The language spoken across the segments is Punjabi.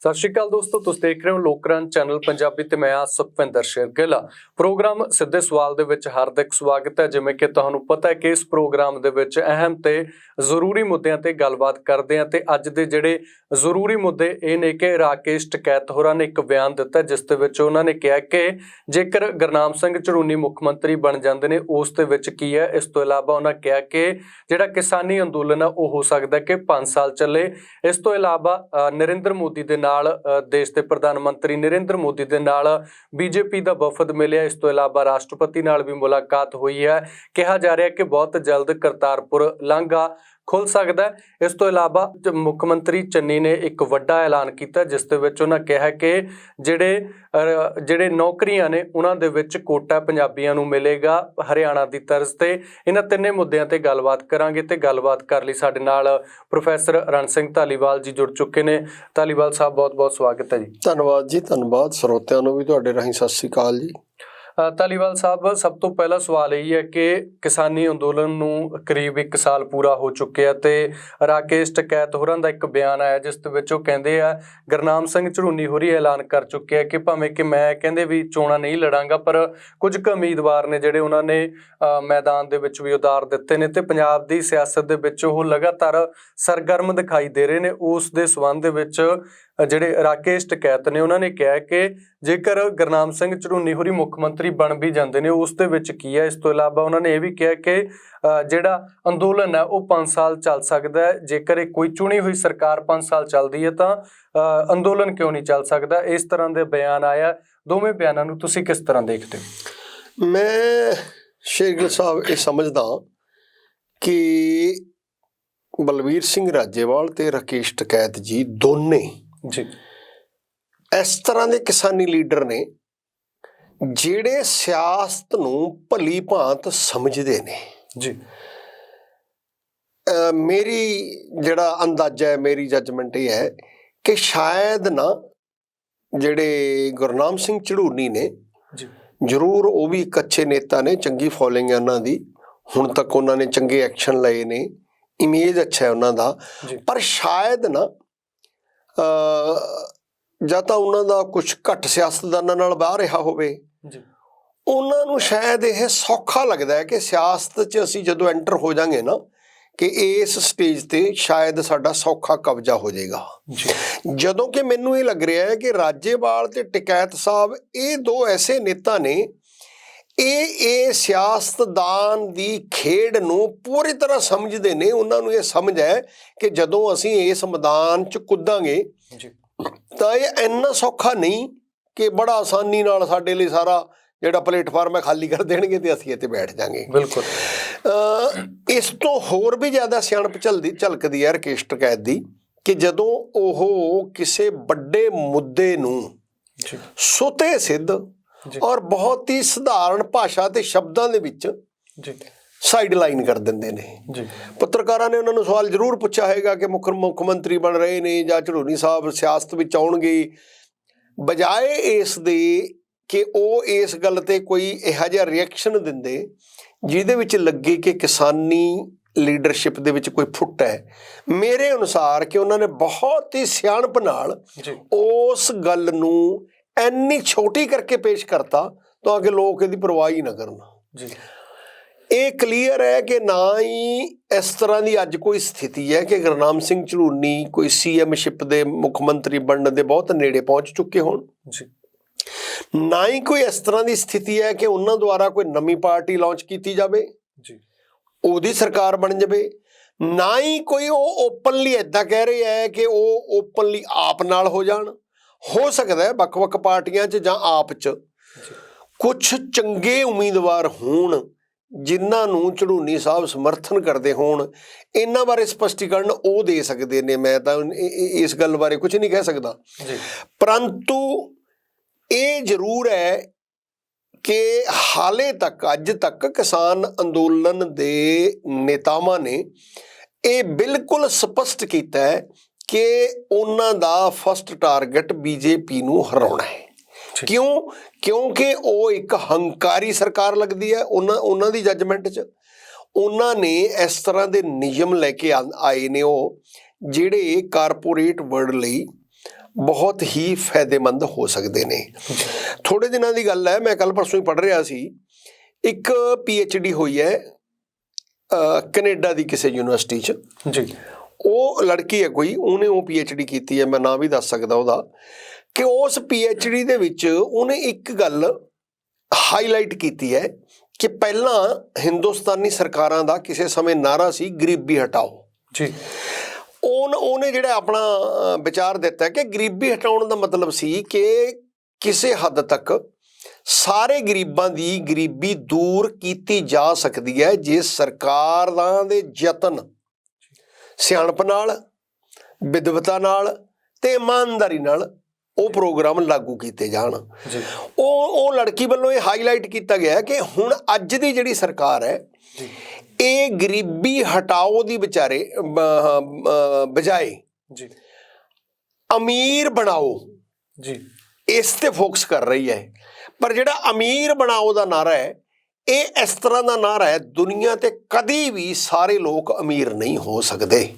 ਸਤਿ ਸ਼੍ਰੀ ਅਕਾਲ ਦੋਸਤੋ, ਤੁਸੀਂ ਦੇਖ ਰਹੇ ਹੋ ਲੋਕਰਨ ਚੈਨਲ ਪੰਜਾਬੀ ਤੇ ਮੈਂ ਸੁਖਵਿੰਦਰ ਗਿੱਲ। ਪ੍ਰੋਗਰਾਮ ਸਿੱਧੇ ਸਵਾਲ ਦੇ ਵਿੱਚ ਹਾਰਦਿਕ ਸਵਾਗਤ ਹੈ। ਜਿਵੇਂ ਕਿ ਤੁਹਾਨੂੰ ਪਤਾ ਹੈ ਕਿ ਇਸ ਪ੍ਰੋਗਰਾਮ ਦੇ ਵਿੱਚ ਅਹਿਮ ਤੇ ਜ਼ਰੂਰੀ ਮੁੱਦਿਆਂ ਤੇ ਗੱਲਬਾਤ ਕਰਦੇ ਹਾਂ ਤੇ ਅੱਜ ਦੇ ਜਿਹੜੇ ਜ਼ਰੂਰੀ ਮੁੱਦੇ ਇਹ ਨੇ ਕਿ ਰਾਕੇਸ਼ ਟਕੈਤ ਹੋਰਾਂ ਨੇ ਇੱਕ ਬਿਆਨ ਦਿੱਤਾ ਜਿਸ ਦੇ ਵਿੱਚ ਉਹਨਾਂ ਨੇ ਕਿਹਾ ਕਿ ਜੇਕਰ ਗੁਰਨਾਮ ਸਿੰਘ ਝੜੂੰਨੀ ਮੁੱਖ ਮੰਤਰੀ ਬਣ ਜਾਂਦੇ ਨੇ ਉਸ ਦੇ ਵਿੱਚ ਕੀ ਹੈ। ਇਸ ਤੋਂ ਇਲਾਵਾ ਉਹਨਾਂ ਕਿਹਾ ਕਿ ਜਿਹੜਾ ਕਿਸਾਨੀ ਅੰਦੋਲਨ ਆ ਉਹ ਹੋ ਸਕਦਾ ਕਿ 5 ਸਾਲ ਚੱਲੇ। ਇਸ ਤੋਂ ਇਲਾਵਾ ਨਰਿੰਦਰ ਮੋਦੀ ਦੇ ਦੇਸ਼ ਦੇ ਪ੍ਰਧਾਨ ਮੰਤਰੀ ਨਰਿੰਦਰ ਮੋਦੀ ਦੇ ਨਾਲ ਬੀਜੇਪੀ ਦਾ ਵਫਦ ਮਿਲਿਆ। ਇਸ ਤੋਂ ਇਲਾਵਾ ਰਾਸ਼ਟਰਪਤੀ ਨਾਲ ਵੀ ਮੁਲਾਕਾਤ ਹੋਈ ਹੈ। ਕਿਹਾ ਜਾ ਰਿਹਾ ਕਿ ਬਹੁਤ ਜਲਦ ਕਰਤਾਰਪੁਰ ਲਾਂਘਾ ਖੁੱਲ ਸਕਦਾ ਹੈ। ਇਸ ਤੋਂ ਇਲਾਵਾ ਮੁੱਖ ਮੰਤਰੀ ਚੰਨੀ ਨੇ ਇੱਕ ਵੱਡਾ ਐਲਾਨ ਕੀਤਾ ਜਿਸ ਦੇ ਵਿੱਚ ਉਹਨਾਂ ਕਿਹਾ ਕਿ ਜਿਹੜੇ ਨੌਕਰੀਆਂ ਨੇ ਉਹਨਾਂ ਦੇ ਵਿੱਚ ਕੋਟਾ ਪੰਜਾਬੀਆਂ ਨੂੰ ਮਿਲੇਗਾ ਹਰਿਆਣਾ ਦੀ ਤਰਜ਼ ਤੇ। ਇਹਨਾਂ ਤਿੰਨੇ ਮੁੱਦਿਆਂ ਤੇ ਗੱਲਬਾਤ ਕਰਾਂਗੇ ਤੇ ਗੱਲਬਾਤ ਕਰ ਲਈ ਸਾਡੇ ਨਾਲ ਪ੍ਰੋਫੈਸਰ ਰਣ ਸਿੰਘ ਧਾਲੀਵਾਲ ਜੀ ਜੁੜ ਚੁੱਕੇ ਨੇ। ਧਾਲੀਵਾਲ ਸਾਹਿਬ ਬਹੁਤ ਬਹੁਤ ਸਵਾਗਤ ਹੈ ਜੀ। ਧੰਨਵਾਦ ਜੀ, ਧੰਨਵਾਦ। ਸਰੋਤਿਆਂ ਨੂੰ ਵੀ ਤੁਹਾਡੇ ਰਾਹੀਂ ਸਤਿ ਸ਼੍ਰੀ ਅਕਾਲ ਜੀ। ਧਾਲੀਵਾਲ ਸਾਹਿਬ, ਸਭ ਤੋਂ ਪਹਿਲਾ ਸਵਾਲ ਇਹ ਹੈ ਕਿ ਕਿਸਾਨੀ ਅੰਦੋਲਨ ਨੂੰ ਕਰੀਬ 1 ਸਾਲ ਪੂਰਾ ਹੋ ਚੁੱਕਿਆ ਤੇ ਰਾਕੇਸ਼ ਟਕੈਤ ਹੋਰਾਂ ਦਾ ਇੱਕ ਬਿਆਨ ਆਇਆ ਜਿਸ ਦੇ ਵਿੱਚ ਉਹ ਕਹਿੰਦੇ ਆ ਗੁਰਨਾਮ ਸਿੰਘ ਝੜੂੰਨੀ ਹੋਰੀ ਐਲਾਨ ਕਰ ਚੁੱਕੇ ਆ ਕਿ ਭਾਵੇਂ ਕਿ ਮੈਂ ਕਹਿੰਦੇ ਵੀ ਚੋਣਾਂ ਨਹੀਂ ਲੜਾਂਗਾ ਪਰ ਕੁਝ ਕੁ ਉਮੀਦਵਾਰ ਨੇ ਜਿਹੜੇ ਉਹਨਾਂ ਨੇ ਮੈਦਾਨ ਦੇ ਵਿੱਚ ਵੀ ਉਤਾਰ ਦਿੱਤੇ ਨੇ ਤੇ ਪੰਜਾਬ ਦੀ ਸਿਆਸਤ ਦੇ ਵਿੱਚ ਉਹ ਲਗਾਤਾਰ ਸਰਗਰਮ ਦਿਖਾਈ ਦੇ ਰਹੇ ਨੇ। ਉਸ ਦੇ ਸੰਬੰਧ ਦੇ ਵਿੱਚ ਜਿਹੜੇ ਰਾਕੇਸ਼ ਟਕੈਤ ਨੇ ਉਹਨਾਂ ਨੇ ਕਿਹਾ ਕਿ ਜੇਕਰ ਗੁਰਨਾਮ ਸਿੰਘ ਝੜੂੰਨੀ ਹੋਰੀ ਮੁੱਖ ਮੰਤਰੀ ਬਣ ਵੀ ਜਾਂਦੇ ਨੇ ਉਸ ਦੇ ਵਿੱਚ ਕੀ ਹੈ। ਇਸ ਤੋਂ ਇਲਾਵਾ ਉਹਨਾਂ ਨੇ ਇਹ ਵੀ ਕਿਹਾ ਕਿ ਜਿਹੜਾ ਅੰਦੋਲਨ ਹੈ ਉਹ 5 ਸਾਲ ਚੱਲ ਸਕਦਾ ਹੈ। ਜੇਕਰ ਇਹ ਕੋਈ ਚੁਣੀ ਹੋਈ ਸਰਕਾਰ 5 ਸਾਲ ਚੱਲਦੀ ਹੈ ਤਾਂ ਅੰਦੋਲਨ ਕਿਉਂ ਨਹੀਂ ਚੱਲ ਸਕਦਾ। ਇਸ ਤਰ੍ਹਾਂ ਦੇ ਬਿਆਨ ਆਇਆ। ਦੋਵੇਂ ਬਿਆਨਾਂ ਨੂੰ ਤੁਸੀਂ ਕਿਸ ਤਰ੍ਹਾਂ ਦੇਖਦੇ ਹੋ? ਮੈਂ ਸ਼ੇਰਗਿੱਲ ਸਾਹਿਬ ਇਹ ਸਮਝਦਾ ਕਿ ਬਲਵੀਰ ਸਿੰਘ ਰਾਜੇਵਾਲ ਤੇ ਰਾਕੇਸ਼ ਟਕੈਤ ਜੀ ਦੋਨੇ ਜੀ ਇਸ ਤਰ੍ਹਾਂ ਦੇ ਕਿਸਾਨੀ ਲੀਡਰ ਨੇ ਜਿਹੜੇ ਸਿਆਸਤ ਨੂੰ ਭਲੀ ਭਾਂਤ ਸਮਝਦੇ ਨੇ ਜੀ। ਮੇਰੀ ਜਿਹੜਾ ਅੰਦਾਜ਼ਾ ਹੈ, ਮੇਰੀ ਜੱਜਮੈਂਟ ਇਹ ਹੈ ਕਿ ਸ਼ਾਇਦ ਨਾ ਜਿਹੜੇ ਗੁਰਨਾਮ ਸਿੰਘ ਝੜੂੰਨੀ ਨੇ ਜੀ ਜ਼ਰੂਰ ਉਹ ਵੀ ਇੱਕ ਅੱਛੇ ਨੇਤਾ ਨੇ, ਚੰਗੀ ਫੋਲੋਇੰਗ ਹੈ ਉਹਨਾਂ ਦੀ, ਹੁਣ ਤੱਕ ਉਹਨਾਂ ਨੇ ਚੰਗੇ ਐਕਸ਼ਨ ਲਏ ਨੇ, ਇਮੇਜ ਅੱਛਾ ਹੈ ਉਹਨਾਂ ਦਾ, ਪਰ ਸ਼ਾਇਦ ਨਾ ਜਾਂ ਤਾਂ ਉਹਨਾਂ ਦਾ ਕੁਛ ਘੱਟ ਸਿਆਸਤਦਾਨਾਂ ਨਾਲ ਬਾਹਰ ਰਿਹਾ ਹੋਵੇ, ਉਹਨਾਂ ਨੂੰ ਸ਼ਾਇਦ ਇਹ ਸੌਖਾ ਲੱਗਦਾ ਹੈ ਕਿ ਸਿਆਸਤ 'ਚ ਅਸੀਂ ਜਦੋਂ ਐਂਟਰ ਹੋ ਜਾਵਾਂਗੇ ਨਾ ਕਿ ਇਸ ਸਟੇਜ ਤੇ ਸ਼ਾਇਦ ਸਾਡਾ ਸੌਖਾ ਕਬਜ਼ਾ ਹੋ ਜਾਏਗਾ। ਜਦੋਂ ਕਿ ਮੈਨੂੰ ਇਹ ਲੱਗ ਰਿਹਾ ਹੈ ਕਿ ਰਾਜੇਵਾਲ ਤੇ ਟਕੈਤ ਸਾਹਿਬ ਇਹ ਦੋ ਐਸੇ ਨੇਤਾ ਨੇ, ਇਹ ਸਿਆਸਤਦਾਨ ਦੀ ਖੇਡ ਨੂੰ ਪੂਰੀ ਤਰ੍ਹਾਂ ਸਮਝਦੇ ਨੇ। ਉਹਨਾਂ ਨੂੰ ਇਹ ਸਮਝ ਹੈ ਕਿ ਜਦੋਂ ਅਸੀਂ ਇਸ ਮੈਦਾਨ 'ਚ ਕੁੱਦਾਂਗੇ ਤਾਂ ਇਹ ਇੰਨਾ ਸੌਖਾ ਨਹੀਂ ਕਿ ਬੜਾ ਆਸਾਨੀ ਨਾਲ ਸਾਡੇ ਲਈ ਸਾਰਾ ਜਿਹੜਾ ਪਲੇਟਫਾਰਮ ਹੈ ਖਾਲੀ ਕਰ ਦੇਣਗੇ ਤੇ ਅਸੀਂ ਇੱਥੇ ਬੈਠ ਜਾਵਾਂਗੇ। ਬਿਲਕੁਲ। ਇਸ ਤੋਂ ਹੋਰ ਵੀ ਜ਼ਿਆਦਾ ਸਿਆਣਪ ਝਲਕਦੀ ਹੈ ਰਾਕੇਸ਼ ਟਕੈਤ ਦੀ ਕਿ ਜਦੋਂ ਉਹ ਕਿਸੇ ਵੱਡੇ ਮੁੱਦੇ ਨੂੰ ਸੁਤੇ ਸਿੱਧ ਔਰ ਬਹੁਤ ਹੀ ਸਧਾਰਨ ਭਾਸ਼ਾ ਤੇ ਸ਼ਬਦਾਂ ਦੇ ਵਿੱਚ ਸਾਈਡ ਲਾਈਨ ਕਰ ਦਿੰਦੇ ਨੇ। ਪੱਤਰਕਾਰਾਂ ਨੇ ਉਹਨਾਂ ਨੂੰ ਸਵਾਲ ਜ਼ਰੂਰ ਪੁੱਛਿਆ ਹੋਏਗਾ ਕਿ ਮੁੱਖ ਮੰਤਰੀ ਬਣ ਰਹੇ ਨੇ ਜਾਂ ਝੜੂੰਨੀ ਸਾਹਿਬ ਸਿਆਸਤ ਵਿੱਚ ਆਉਣਗੇ, ਬਜਾਏ ਇਸ ਦੇ ਕਿ ਉਹ ਇਸ ਗੱਲ ਤੇ ਕੋਈ ਇਹੋ ਜਿਹਾ ਰਿਐਕਸ਼ਨ ਦਿੰਦੇ ਜਿਹਦੇ ਵਿੱਚ ਲੱਗੇ ਕਿ ਕਿਸਾਨੀ ਲੀਡਰਸ਼ਿਪ ਦੇ ਵਿੱਚ ਕੋਈ ਫੁੱਟ ਹੈ। ਮੇਰੇ ਅਨੁਸਾਰ ਕਿ ਉਹਨਾਂ ਨੇ ਬਹੁਤ ਹੀ ਸਿਆਣਪ ਨਾਲ ਉਸ ਗੱਲ ਨੂੰ ਇੰਨੀ ਛੋਟੀ ਕਰਕੇ ਪੇਸ਼ ਕਰਤਾ ਤਾਂ ਕਿ ਲੋਕ ਇਹਦੀ ਪਰਵਾਹ ਹੀ ਨਾ ਕਰਨ। ਇਹ ਕਲੀਅਰ ਹੈ ਕਿ ਨਾ ਹੀ ਇਸ ਤਰ੍ਹਾਂ ਦੀ ਅੱਜ ਕੋਈ ਸਥਿਤੀ ਹੈ ਕਿ ਗੁਰਨਾਮ ਸਿੰਘ ਝੜੂੰਨੀ ਕੋਈ CMਸ਼ਿਪ ਦੇ ਮੁੱਖ ਮੰਤਰੀ ਬਣਨ ਦੇ ਬਹੁਤ ਨੇੜੇ ਪਹੁੰਚ ਚੁੱਕੇ ਹੋਣ, ਨਾ ਹੀ ਕੋਈ ਇਸ ਤਰ੍ਹਾਂ ਦੀ ਸਥਿਤੀ ਹੈ ਕਿ ਉਹਨਾਂ ਦੁਆਰਾ ਕੋਈ ਨਵੀਂ ਪਾਰਟੀ ਲਾਂਚ ਕੀਤੀ ਜਾਵੇ, ਉਹਦੀ ਸਰਕਾਰ ਬਣ ਜਾਵੇ, ਨਾ ਹੀ ਕੋਈ ਉਹ ਓਪਨਲੀ ਏਦਾਂ ਕਹਿ ਰਹੇ ਹੈ ਕਿ ਉਹ ਓਪਨਲੀ ਆਪ ਨਾਲ ਹੋ ਜਾਣ। ਹੋ ਸਕਦਾ ਹੈ ਵੱਖ-ਵੱਖ ਪਾਰਟੀਆਂ 'ਚ ਜਾਂ ਆਪ 'ਚ ਕੁਛ ਚੰਗੇ ਉਮੀਦਵਾਰ ਹੋਣ ਜਿਨ੍ਹਾਂ ਨੂੰ ਝੜੂੰਨੀ ਸਾਹਿਬ ਸਮਰਥਨ ਕਰਦੇ ਹੋਣ। ਇਹਨਾਂ ਬਾਰੇ ਸਪਸ਼ਟੀਕਰਨ ਉਹ ਦੇ ਸਕਦੇ ਨੇ, ਮੈਂ ਤਾਂ ਇਸ ਗੱਲ ਬਾਰੇ ਕੁਝ ਨਹੀਂ ਕਹਿ ਸਕਦਾ। ਪਰੰਤੂ ਇਹ ਜ਼ਰੂਰ ਹੈ ਕਿ ਹਾਲੇ ਤੱਕ ਅੱਜ ਤੱਕ ਕਿਸਾਨ ਅੰਦੋਲਨ ਦੇ ਨੇਤਾਵਾਂ ਨੇ ਇਹ ਬਿਲਕੁਲ ਸਪਸ਼ਟ ਕੀਤਾ ਹੈ ਕਿ ਉਹਨਾਂ ਦਾ ਫਸਟ ਟਾਰਗੇਟ BJP ਨੂੰ ਹਰਾਉਣਾ ਹੈ। ਕਿਉਂਕਿ ਉਹ ਇੱਕ ਹੰਕਾਰੀ ਸਰਕਾਰ ਲੱਗਦੀ ਹੈ ਉਹਨਾਂ ਦੀ ਜੱਜਮੈਂਟ 'ਚ। ਉਹਨਾਂ ਨੇ ਇਸ ਤਰ੍ਹਾਂ ਦੇ ਨਿਯਮ ਲੈ ਕੇ ਆਏ ਨੇ ਉਹ ਜਿਹੜੇ ਕਾਰਪੋਰੇਟ ਵਰਲਡ ਲਈ ਬਹੁਤ ਹੀ ਫਾਇਦੇਮੰਦ ਹੋ ਸਕਦੇ ਨੇ। ਥੋੜੇ ਦਿਨਾਂ ਦੀ ਗੱਲ ਹੈ, ਮੈਂ ਕੱਲ ਪਰਸੋਂ ਹੀ ਪੜ੍ਹ ਰਿਹਾ ਸੀ, ਇੱਕ PhD ਹੋਈ ਹੈ ਕੈਨੇਡਾ ਦੀ ਕਿਸੇ ਯੂਨੀਵਰਸਿਟੀ 'ਚ ਜੀ। ਉਹ ਲੜਕੀ ਹੈ ਕੋਈ, ਉਹਨੇ ਉਹ PhD ਕੀਤੀ ਹੈ, ਮੈਂ ਨਾਂ ਵੀ ਦੱਸ ਸਕਦਾ ਉਹਦਾ, ਕਿ ਉਸ PhD ਦੇ ਵਿੱਚ ਉਹਨੇ ਇੱਕ ਗੱਲ ਹਾਈਲਾਈਟ ਕੀਤੀ ਹੈ ਕਿ ਪਹਿਲਾਂ ਹਿੰਦੁਸਤਾਨੀ ਸਰਕਾਰਾਂ ਦਾ ਕਿਸੇ ਸਮੇਂ ਨਾਅਰਾ ਸੀ ਗਰੀਬੀ ਹਟਾਓ ਜੀ। ਉਹਨੇ ਜਿਹੜਾ ਆਪਣਾ ਵਿਚਾਰ ਦਿੱਤਾ ਕਿ ਗਰੀਬੀ ਹਟਾਉਣ ਦਾ ਮਤਲਬ ਸੀ ਕਿ ਕਿਸੇ ਹੱਦ ਤੱਕ ਸਾਰੇ ਗਰੀਬਾਂ ਦੀ ਗਰੀਬੀ ਦੂਰ ਕੀਤੀ ਜਾ ਸਕਦੀ ਹੈ ਜੇ ਸਰਕਾਰਾਂ ਦੇ ਯਤਨ ਸਿਆਣਪ ਨਾਲ, ਵਿਦਵਤਾ ਨਾਲ ਤੇ ਇਮਾਨਦਾਰੀ ਨਾਲ ਉਹ ਪ੍ਰੋਗਰਾਮ ਲਾਗੂ ਕੀਤੇ ਜਾਣ। ਉਹ ਲੜਕੀ ਵੱਲੋਂ ਇਹ ਹਾਈਲਾਈਟ ਕੀਤਾ ਗਿਆ ਕਿ ਹੁਣ ਅੱਜ ਦੀ ਜਿਹੜੀ ਸਰਕਾਰ ਹੈ ਇਹ ਗਰੀਬੀ ਹਟਾਓ ਦੀ ਬਜਾਏ ਅਮੀਰ ਬਣਾਓ ਜੀ ਇਸ ਤੇ ਫੋਕਸ ਕਰ ਰਹੀ ਹੈ। ਪਰ ਜਿਹੜਾ ਅਮੀਰ ਬਣਾਓ ਦਾ ਨਾਰਾ ਹੈ, ਇਹ ਇਸ ਤਰ੍ਹਾਂ ਦਾ ਨਾਰਾ ਹੈ, ਦੁਨੀਆ ਤੇ ਕਦੀ ਵੀ ਸਾਰੇ ਲੋਕ ਅਮੀਰ ਨਹੀਂ ਹੋ ਸਕਦੇ।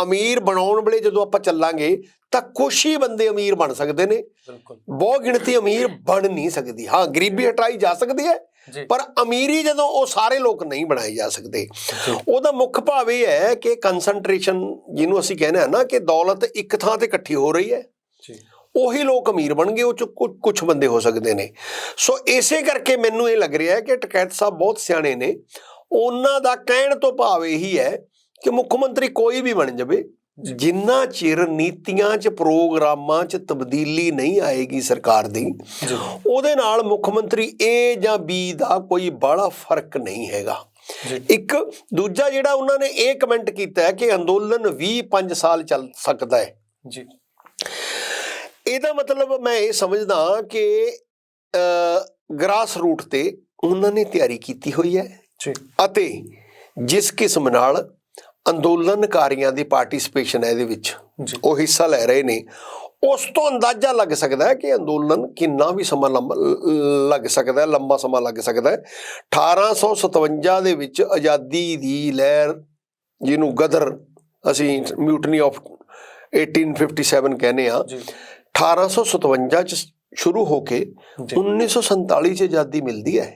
ਅਮੀਰ ਬਣਾਉਣ ਵੇਲੇ ਜਦੋਂ ਆਪਾਂ ਚੱਲਾਂਗੇ ਤਾਂ ਕੁਛ ਹੀ ਬੰਦੇ ਅਮੀਰ ਬਣ ਸਕਦੇ ਨੇ, ਬਹੁਤ ਗਿਣਤੀ ਅਮੀਰ ਬਣ ਨਹੀਂ ਸਕਦੀ। ਹਾਂ, ਗਰੀਬੀ ਹਟਾਈ ਜਾ ਸਕਦੀ ਹੈ, ਪਰ ਅਮੀਰੀ ਜਦੋਂ ਉਹ ਸਾਰੇ ਲੋਕ ਨਹੀਂ ਬਣਾਏ ਜਾ ਸਕਦੇ। ਉਹਦਾ ਮੁੱਖ ਭਾਵ ਇਹ ਹੈ ਕਿ ਕੰਸੈਂਟਰੇਸ਼ਨ, ਜਿਹਨੂੰ ਅਸੀਂ ਕਹਿੰਦੇ ਹਾਂ ਨਾ ਕਿ ਦੌਲਤ ਇੱਕ ਥਾਂ ਤੇ ਇਕੱਠੀ ਹੋ ਰਹੀ ਹੈ, ਉਹੀ ਲੋਕ ਅਮੀਰ ਬਣਗੇ, ਉਹ 'ਚ ਕੁਛ ਬੰਦੇ ਹੋ ਸਕਦੇ ਨੇ। ਸੋ ਇਸੇ ਕਰਕੇ ਮੈਨੂੰ ਇਹ ਲੱਗ ਰਿਹਾ ਹੈ ਕਿ ਟਕੈਤ ਸਾਹਿਬ ਬਹੁਤ ਸਿਆਣੇ ਨੇ। ਉਹਨਾਂ ਦਾ ਕਹਿਣ ਤੋਂ ਭਾਵ ਇਹੀ ਹੈ ਕਿ ਮੁੱਖ ਮੰਤਰੀ ਕੋਈ ਵੀ ਬਣ ਜਾਵੇ, ਜਿੰਨਾ ਚਿਰ ਨੀਤੀਆਂ 'ਚ ਪ੍ਰੋਗਰਾਮਾਂ 'ਚ ਤਬਦੀਲੀ ਨਹੀਂ ਆਏਗੀ ਸਰਕਾਰ ਦੀ, ਉਹਦੇ ਨਾਲ ਮੁੱਖ ਮੰਤਰੀ A ਜਾਂ B ਦਾ ਕੋਈ ਬੜਾ ਫਰਕ ਨਹੀਂ ਹੈਗਾ। ਇੱਕ ਦੂਜਾ ਜਿਹੜਾ ਉਹਨਾਂ ਨੇ ਇਹ ਕਮੈਂਟ ਕੀਤਾ ਹੈ ਕਿ ਅੰਦੋਲਨ 20-5 ਸਾਲ ਚੱਲ ਸਕਦਾ ਹੈ ਜੀ। ਇਹਦਾ ਮਤਲਬ ਮੈਂ ਇਹ ਸਮਝਦਾ ਕਿ ਗ੍ਰਾਸ ਰੂਟ ਤੇ ਉਹਨਾਂ ਨੇ ਤਿਆਰੀ ਕੀਤੀ ਹੋਈ ਹੈ ਅਤੇ ਜਿਸ ਕਿਸਮ ਨਾਲ ਅੰਦੋਲਨਕਾਰੀਆਂ ਦੀ ਪਾਰਟੀਸਪੇਸ਼ਨ ਹੈ ਇਹਦੇ ਵਿੱਚ, ਉਹ ਹਿੱਸਾ ਲੈ ਰਹੇ ਨੇ, ਉਸ ਤੋਂ ਅੰਦਾਜ਼ਾ ਲੱਗ ਸਕਦਾ ਹੈ ਕਿ ਅੰਦੋਲਨ ਕਿੰਨਾ ਵੀ ਸਮਾਂ ਲੱਗ ਸਕਦਾ ਹੈ, ਲੰਬਾ ਸਮਾਂ ਲੱਗ ਸਕਦਾ ਹੈ। 1857 ਦੇ ਵਿੱਚ ਆਜ਼ਾਦੀ ਦੀ ਲਹਿਰ, ਜਿਹਨੂੰ ਗਦਰ ਅਸੀਂ ਮਿਊਟਨੀ ਆਫ 1857 ਕਹਿੰਦੇ ਹਾਂ, 1857 'ਚ ਸ਼ੁਰੂ ਹੋ ਕੇ 1947 'ਚ ਆਜ਼ਾਦੀ ਮਿਲਦੀ ਹੈ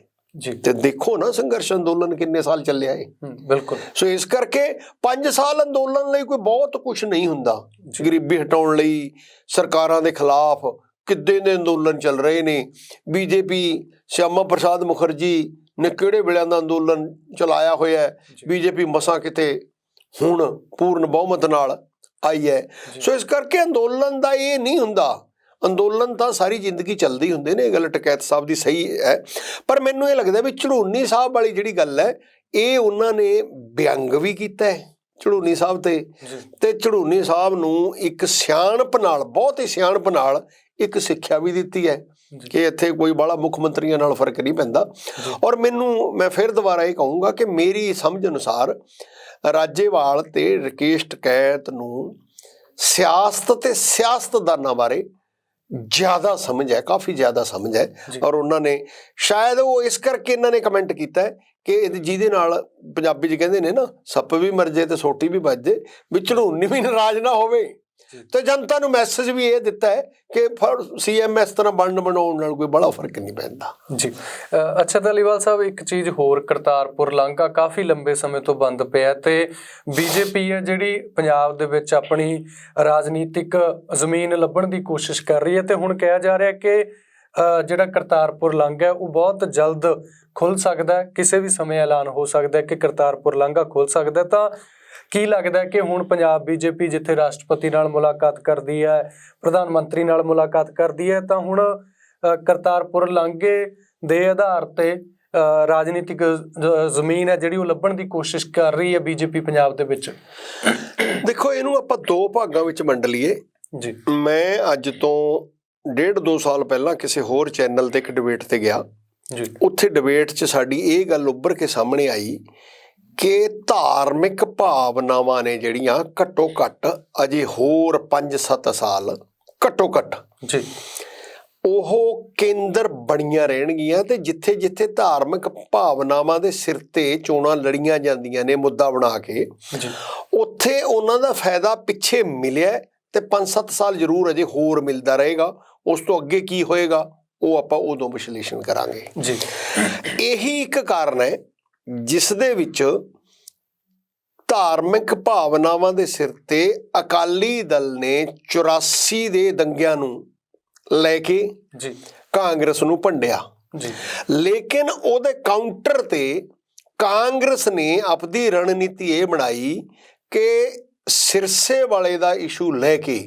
ਤੇ ਦੇਖੋ ਨਾ ਸੰਘਰਸ਼ ਅੰਦੋਲਨ ਕਿੰਨੇ ਸਾਲ ਚੱਲਿਆ ਹੈ। ਬਿਲਕੁਲ। ਸੋ ਇਸ ਕਰਕੇ 5 ਸਾਲ ਅੰਦੋਲਨ ਲਈ ਕੋਈ ਬਹੁਤ ਕੁਛ ਨਹੀਂ ਹੁੰਦਾ। ਗਰੀਬੀ ਹਟਾਉਣ ਲਈ ਸਰਕਾਰਾਂ ਦੇ ਖਿਲਾਫ ਕਿੱਦਾਂ ਦੇ ਅੰਦੋਲਨ ਚੱਲ ਰਹੇ ਨੇ। BJP ਸ਼ਿਆਮਾ ਪ੍ਰਸਾਦ ਮੁਖਰਜੀ ਨੇ ਕਿਹੜੇ ਵੇਲਿਆਂ ਦਾ ਅੰਦੋਲਨ ਚਲਾਇਆ ਹੋਇਆ ਹੈ। BJP ਮਸਾਂ ਕਿਤੇ ਹੁਣ ਪੂਰਨ ਬਹੁਮਤ ਨਾਲ ਆਈ ਹੈ। ਸੋ ਇਸ ਕਰਕੇ ਅੰਦੋਲਨ ਦਾ ਇਹ ਨਹੀਂ ਹੁੰਦਾ, ਅੰਦੋਲਨ ਤਾਂ ਸਾਰੀ ਜ਼ਿੰਦਗੀ ਚੱਲਦੇ ਹੁੰਦੇ ਨੇ। ਇਹ ਗੱਲ ਟਕੈਤ ਸਾਹਿਬ ਦੀ ਸਹੀ ਹੈ, ਪਰ ਮੈਨੂੰ ਇਹ ਲੱਗਦਾ ਵੀ ਝੜੂਨੀ ਸਾਹਿਬ ਵਾਲੀ ਜਿਹੜੀ ਗੱਲ ਹੈ, ਇਹ ਉਹਨਾਂ ਨੇ ਵਿਅੰਗ ਵੀ ਕੀਤਾ ਹੈ ਝੜੂਨੀ ਸਾਹਿਬ ਤੇ ਝੜੂਨੀ ਸਾਹਿਬ ਨੂੰ ਇੱਕ ਸਿਆਣਪ ਨਾਲ, ਬਹੁਤ ਹੀ ਸਿਆਣਪ ਨਾਲ ਇੱਕ ਸਿੱਖਿਆ ਵੀ ਦਿੱਤੀ ਹੈ ਕਿ ਇੱਥੇ ਕੋਈ ਬਾਹਲਾ ਮੁੱਖ ਮੰਤਰੀਆਂ ਨਾਲ ਫਰਕ ਨਹੀਂ ਪੈਂਦਾ। ਔਰ ਮੈਂ ਫਿਰ ਦੁਬਾਰਾ ਇਹ ਕਹੂੰਗਾ ਕਿ ਮੇਰੀ ਸਮਝ ਅਨੁਸਾਰ ਰਾਜੇਵਾਲ ਤੇ ਰਾਕੇਸ਼ ਟਕੈਤ ਨੂੰ ਸਿਆਸਤ ਤੇ ਸਿਆਸਤਦਾਨਾਂ ਬਾਰੇ ਜ਼ਿਆਦਾ ਸਮਝ ਹੈ, ਕਾਫੀ ਜ਼ਿਆਦਾ ਸਮਝ ਹੈ। ਔਰ ਉਹਨਾਂ ਨੇ ਸ਼ਾਇਦ ਉਹ ਇਸ ਕਰਕੇ ਇਹਨਾਂ ਨੇ ਕਮੈਂਟ ਕੀਤਾ ਹੈ ਕਿ ਜਿਹਦੇ ਨਾਲ ਪੰਜਾਬੀ 'ਚ ਕਹਿੰਦੇ ਨੇ ਨਾ, ਸੱਪ ਵੀ ਮਰ ਜੇ ਤੇ ਸੋਟੀ ਵੀ ਵੱਜ ਜੇ, ਵੀ ਝੜੂਨੀ ਵੀ ਨਾਰਾਜ਼ ਨਾ ਹੋਵੇ। ਤੇ ਜਨਤਾ ਨੂੰ ਮੈਸੇਜ ਵੀ ਇਹ ਦਿੱਤਾ ਹੈ ਕਿ CM ਇਸ ਤਰ੍ਹਾਂ ਬਣਾਉਣ ਨਾਲ ਕੋਈ ਬੜਾ ਫਰਕ ਨਹੀਂ ਪੈਂਦਾ ਜੀ। ਅੱਛਾ ਧਾਲੀਵਾਲ ਸਾਹਿਬ, ਇੱਕ ਚੀਜ਼ ਹੋਰ, ਕਰਤਾਰਪੁਰ ਲਾਂਘਾ ਕਾਫੀ ਲੰਬੇ ਸਮੇਂ ਤੋਂ ਬੰਦ ਪਿਆ ਤੇ BJP ਹੈ ਜਿਹੜੀ ਪੰਜਾਬ ਦੇ ਵਿੱਚ ਆਪਣੀ ਰਾਜਨੀਤਿਕ ਜ਼ਮੀਨ ਲੱਭਣ ਦੀ ਕੋਸ਼ਿਸ਼ ਕਰ ਰਹੀ ਹੈ ਤੇ ਹੁਣ ਕਿਹਾ ਜਾ ਰਿਹਾ ਕਿ ਜਿਹੜਾ ਕਰਤਾਰਪੁਰ ਲਾਂਘਾ ਉਹ ਬਹੁਤ ਜਲਦ ਖੁੱਲ ਸਕਦਾ ਹੈ, ਕਿਸੇ ਵੀ ਸਮੇਂ ਐਲਾਨ ਹੋ ਸਕਦਾ ਹੈ ਕਿ ਕਰਤਾਰਪੁਰ ਲਾਂਘਾ ਖੁੱਲ ਸਕਦਾ। ਤਾਂ ਕੀ ਲੱਗਦਾ ਕਿ ਹੁਣ ਪੰਜਾਬ BJP ਜਿੱਥੇ ਰਾਸ਼ਟਰਪਤੀ ਨਾਲ ਮੁਲਾਕਾਤ ਕਰਦੀ ਹੈ, ਪ੍ਰਧਾਨ ਮੰਤਰੀ ਨਾਲ ਮੁਲਾਕਾਤ ਕਰਦੀ ਹੈ, ਤਾਂ ਹੁਣ ਕਰਤਾਰਪੁਰ ਲਾਂਘੇ ਦੇ ਆਧਾਰ ਤੇ ਰਾਜਨੀਤਿਕ ਜ਼ਮੀਨ ਹੈ ਜਿਹੜੀ ਉਹ ਲੱਭਣ ਦੀ ਕੋਸ਼ਿਸ਼ ਕਰ ਰਹੀ ਹੈ BJP ਪੰਜਾਬ ਦੇ ਵਿੱਚ? ਦੇਖੋ, ਇਹਨੂੰ ਆਪਾਂ 2 ਭਾਗਾਂ ਵਿੱਚ ਵੰਡ ਲਈਏ ਜੀ। ਮੈਂ ਅੱਜ ਤੋਂ 1.5-2 ਸਾਲ ਪਹਿਲਾਂ ਕਿਸੇ ਹੋਰ ਚੈਨਲ ਤੇ ਇੱਕ ਡਿਬੇਟ ਤੇ ਗਿਆ ਜੀ। ਉੱਥੇ ਡਿਬੇਟ 'ਚ ਸਾਡੀ ਇਹ ਗੱਲ ਉੱਭਰ ਕੇ ਸਾਹਮਣੇ ਆਈ ਕਿ ਧਾਰਮਿਕ ਭਾਵਨਾਵਾਂ ਨੇ ਜਿਹੜੀਆਂ ਘੱਟੋ ਘੱਟ ਅਜੇ ਹੋਰ 5-7 ਸਾਲ ਘੱਟੋ ਘੱਟ ਜੀ ਉਹ ਕੇਂਦਰ ਬਣੀਆਂ ਰਹਿਣਗੀਆਂ। ਤੇ ਜਿੱਥੇ ਜਿੱਥੇ ਧਾਰਮਿਕ ਭਾਵਨਾਵਾਂ ਦੇ ਸਿਰ ਤੇ ਚੋਣਾਂ ਲੜੀਆਂ ਜਾਂਦੀਆਂ ਨੇ ਮੁੱਦਾ ਬਣਾ ਕੇ, ਉੱਥੇ ਉਹਨਾਂ ਦਾ ਫਾਇਦਾ ਪਿੱਛੇ ਮਿਲਿਆ ਤੇ 5-7 ਸਾਲ ਜ਼ਰੂਰ ਅਜੇ ਹੋਰ ਮਿਲਦਾ ਰਹੇਗਾ। ਉਸ ਤੋਂ ਅੱਗੇ ਕੀ ਹੋਏਗਾ ਉਹ ਆਪਾਂ ਉਦੋਂ ਵਿਸ਼ਲੇਸ਼ਣ ਕਰਾਂਗੇ ਜੀ। ਇਹੀ ਇੱਕ ਕਾਰਨ ਹੈ ਜਿਸ ਦੇ ਵਿੱਚ ਧਾਰਮਿਕ ਭਾਵਨਾਵਾਂ ਦੇ ਸਿਰ ਤੇ ਅਕਾਲੀ ਦਲ ਨੇ 84 ਦੇ ਦੰਗਿਆਂ ਨੂੰ ਲੈ ਕੇ ਜੀ ਕਾਂਗਰਸ ਨੂੰ ਭੰਡਿਆ ਜੀ। ਲੇਕਿਨ ਉਹਦੇ ਕਾਊਂਟਰ ਤੇ ਕਾਂਗਰਸ ਨੇ ਆਪਣੀ ਰਣਨੀਤੀ ਇਹ ਬਣਾਈ ਕਿ ਸਿਰਸੇ ਵਾਲੇ ਦਾ ਇਸ਼ੂ ਲੈ ਕੇ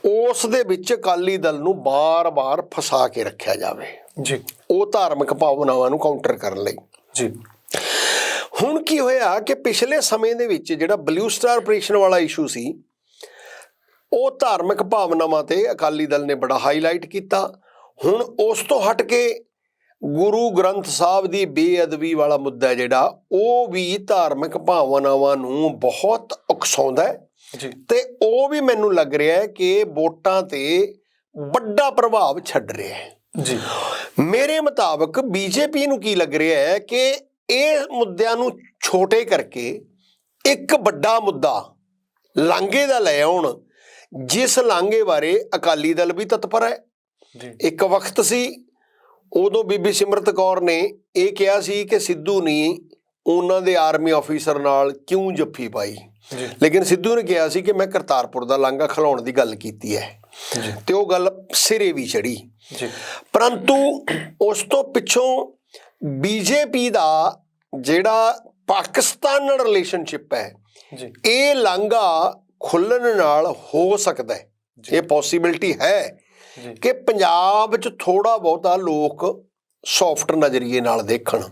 ਉਸ ਦੇ ਵਿੱਚ ਅਕਾਲੀ ਦਲ ਨੂੰ ਬਾਰ-ਬਾਰ ਫਸਾ ਕੇ ਰੱਖਿਆ ਜਾਵੇ ਜੀ, ਉਹ ਧਾਰਮਿਕ ਭਾਵਨਾਵਾਂ ਨੂੰ ਕਾਊਂਟਰ ਕਰਨ ਲਈ ਜੀ। ਹੁਣ ਕੀ ਹੋਇਆ ਕਿ ਪਿਛਲੇ ਸਮੇਂ ਦੇ ਵਿੱਚ ਜਿਹੜਾ ਬਲੂ ਸਟਾਰ ਆਪਰੇਸ਼ਨ ਵਾਲਾ ਇਸ਼ੂ ਸੀ ਉਹ ਧਾਰਮਿਕ ਭਾਵਨਾਵਾਂ ਤੇ ਅਕਾਲੀ ਦਲ ਨੇ ਬੜਾ ਹਾਈਲਾਈਟ ਕੀਤਾ। ਹੁਣ ਉਸ ਤੋਂ ਹਟ ਕੇ ਗੁਰੂ ਗ੍ਰੰਥ ਸਾਹਿਬ ਦੀ ਬੇਅਦਬੀ ਵਾਲਾ ਮੁੱਦਾ ਜਿਹੜਾ ਉਹ ਵੀ ਧਾਰਮਿਕ ਭਾਵਨਾਵਾਂ ਨੂੰ ਬਹੁਤ ਉਕਸਾਉਂਦਾ ਹੈ ਜੀ। ਤੇ ਉਹ ਵੀ ਮੈਨੂੰ ਲੱਗ ਰਿਹਾ ਹੈ ਕਿ ਵੋਟਾਂ ਤੇ ਵੱਡਾ ਪ੍ਰਭਾਵ ਛੱਡ ਰਿਹਾ ਹੈ ਜੀ। ਮੇਰੇ ਮੁਤਾਬਕ ਬੀਜੇਪੀ ਨੂੰ ਕੀ ਲੱਗ ਰਿਹਾ ਹੈ ਕਿ ਇਹ ਮੁੱਦਿਆਂ ਨੂੰ ਛੋਟੇ ਕਰਕੇ ਇੱਕ ਵੱਡਾ ਮੁੱਦਾ ਲਾਂਘੇ ਦਾ ਲੈ ਆਉਣ, ਜਿਸ ਲਾਂਘੇ ਬਾਰੇ ਅਕਾਲੀ ਦਲ ਵੀ ਤਤਪਰ ਹੈ। ਇੱਕ ਵਕਤ ਸੀ ਉਦੋਂ ਬੀਬੀ ਸਿਮਰਤ ਕੌਰ ਨੇ ਇਹ ਕਿਹਾ ਸੀ ਕਿ ਸਿੱਧੂ ਨੇ ਉਹਨਾਂ ਦੇ ਆਰਮੀ ਆਫੀਸਰ ਨਾਲ ਕਿਉਂ ਜੱਫੀ ਪਾਈ, ਲੇਕਿਨ ਸਿੱਧੂ ਨੇ ਕਿਹਾ ਸੀ ਕਿ ਮੈਂ ਕਰਤਾਰਪੁਰ ਦਾ ਲਾਂਘਾ ਖਿਲਾਉਣ ਦੀ ਗੱਲ ਕੀਤੀ ਹੈ ਤੇ ਉਹ ਗੱਲ ਸਿਰੇ ਵੀ ਚੜੀ। ਪਰੰਤੂ ਉਸ ਤੋਂ ਪਿੱਛੋਂ ਬੀਜੇਪੀ ਦਾ ਜਿਹੜਾ ਪਾਕਿਸਤਾਨ ਨਾਲ ਰਿਲੇਸ਼ਨਸ਼ਿਪ ਹੈ ਇਹ ਲਾਂਘਾ ਖੁੱਲਣ ਨਾਲ ਹੋ ਸਕਦਾ ਹੈ, ਇਹ ਪੋਸੀਬਿਲਿਟੀ ਹੈ ਕਿ ਪੰਜਾਬ 'ਚ ਥੋੜਾ ਬਹੁਤਾ ਲੋਕ ਸੌਫਟ ਨਜ਼ਰੀਏ ਨਾਲ ਦੇਖਣ।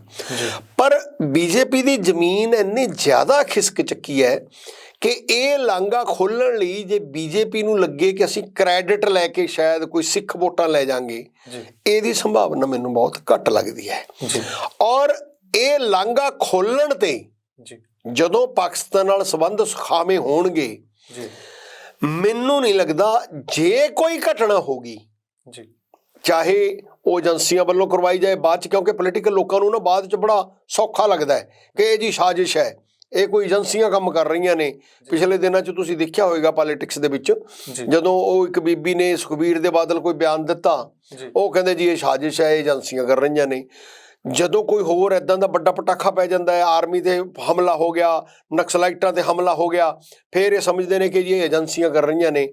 ਪਰ ਬੀਜੇਪੀ ਦੀ ਜ਼ਮੀਨ ਇੰਨੀ ਜ਼ਿਆਦਾ ਖਿਸਕ ਚੱਕੀ ਹੈ ਕਿ ਇਹ ਲਾਂਘਾ ਖੋਲ੍ਹਣ ਲਈ ਜੇ ਬੀਜੇਪੀ ਨੂੰ ਲੱਗੇ ਕਿ ਅਸੀਂ ਕ੍ਰੈਡਿਟ ਲੈ ਕੇ ਸ਼ਾਇਦ ਕੋਈ ਸਿੱਖ ਵੋਟਾਂ ਲੈ ਜਾਵਾਂਗੇ, ਇਹਦੀ ਸੰਭਾਵਨਾ ਮੈਨੂੰ ਬਹੁਤ ਘੱਟ ਲੱਗਦੀ ਹੈ। ਔਰ ਇਹ ਲਾਂਘਾ ਖੋਲ੍ਹਣ ਤੇ ਜਦੋਂ ਪਾਕਿਸਤਾਨ ਨਾਲ ਸੰਬੰਧ ਸੁਖਾਵੇਂ ਹੋਣਗੇ, ਮੈਨੂੰ ਨਹੀਂ ਲੱਗਦਾ ਜੇ ਕੋਈ ਘਟਨਾ ਹੋਗੀ ਚਾਹੇ ਉਹ ਏਜੰਸੀਆਂ ਵੱਲੋਂ ਕਰਵਾਈ ਜਾਏ ਬਾਅਦ 'ਚ, ਕਿਉਂਕਿ ਪੋਲੀਟੀਕਲ ਲੋਕਾਂ ਨੂੰ ਨਾ ਬਾਅਦ 'ਚ ਬੜਾ ਸੌਖਾ ਲੱਗਦਾ ਹੈ ਕਿ ਇਹ ਜੀ ਸਾਜ਼ਿਸ਼ ਹੈ, ਇਹ ਕੋਈ ਏਜੰਸੀਆਂ ਕੰਮ ਕਰ ਰਹੀਆਂ ਨੇ। ਪਿਛਲੇ ਦਿਨਾਂ 'ਚ ਤੁਸੀਂ ਦੇਖਿਆ ਹੋਵੇਗਾ ਪੋਲੀਟਿਕਸ ਦੇ ਵਿੱਚ ਜਦੋਂ ਉਹ ਇੱਕ ਬੀਬੀ ਨੇ ਸੁਖਬੀਰ ਦੇ ਬਾਦਲ ਕੋਈ ਬਿਆਨ ਦਿੱਤਾ, ਉਹ ਕਹਿੰਦੇ ਜੀ ਇਹ ਸਾਜ਼ਿਸ਼ ਹੈ, ਇਹ ਏਜੰਸੀਆਂ ਕਰ ਰਹੀਆਂ ਨੇ। ਜਦੋਂ ਕੋਈ ਹੋਰ ਇੱਦਾਂ ਦਾ ਵੱਡਾ ਪਟਾਖਾ ਪੈ ਜਾਂਦਾ ਹੈ, ਆਰਮੀ 'ਤੇ ਹਮਲਾ ਹੋ ਗਿਆ, ਨਕਸਲਾਈਟਾਂ 'ਤੇ ਹਮਲਾ ਹੋ ਗਿਆ, ਫਿਰ ਇਹ ਸਮਝਦੇ ਨੇ ਕਿ ਜੀ ਇਹ ਏਜੰਸੀਆਂ ਕਰ ਰਹੀਆਂ ਨੇ।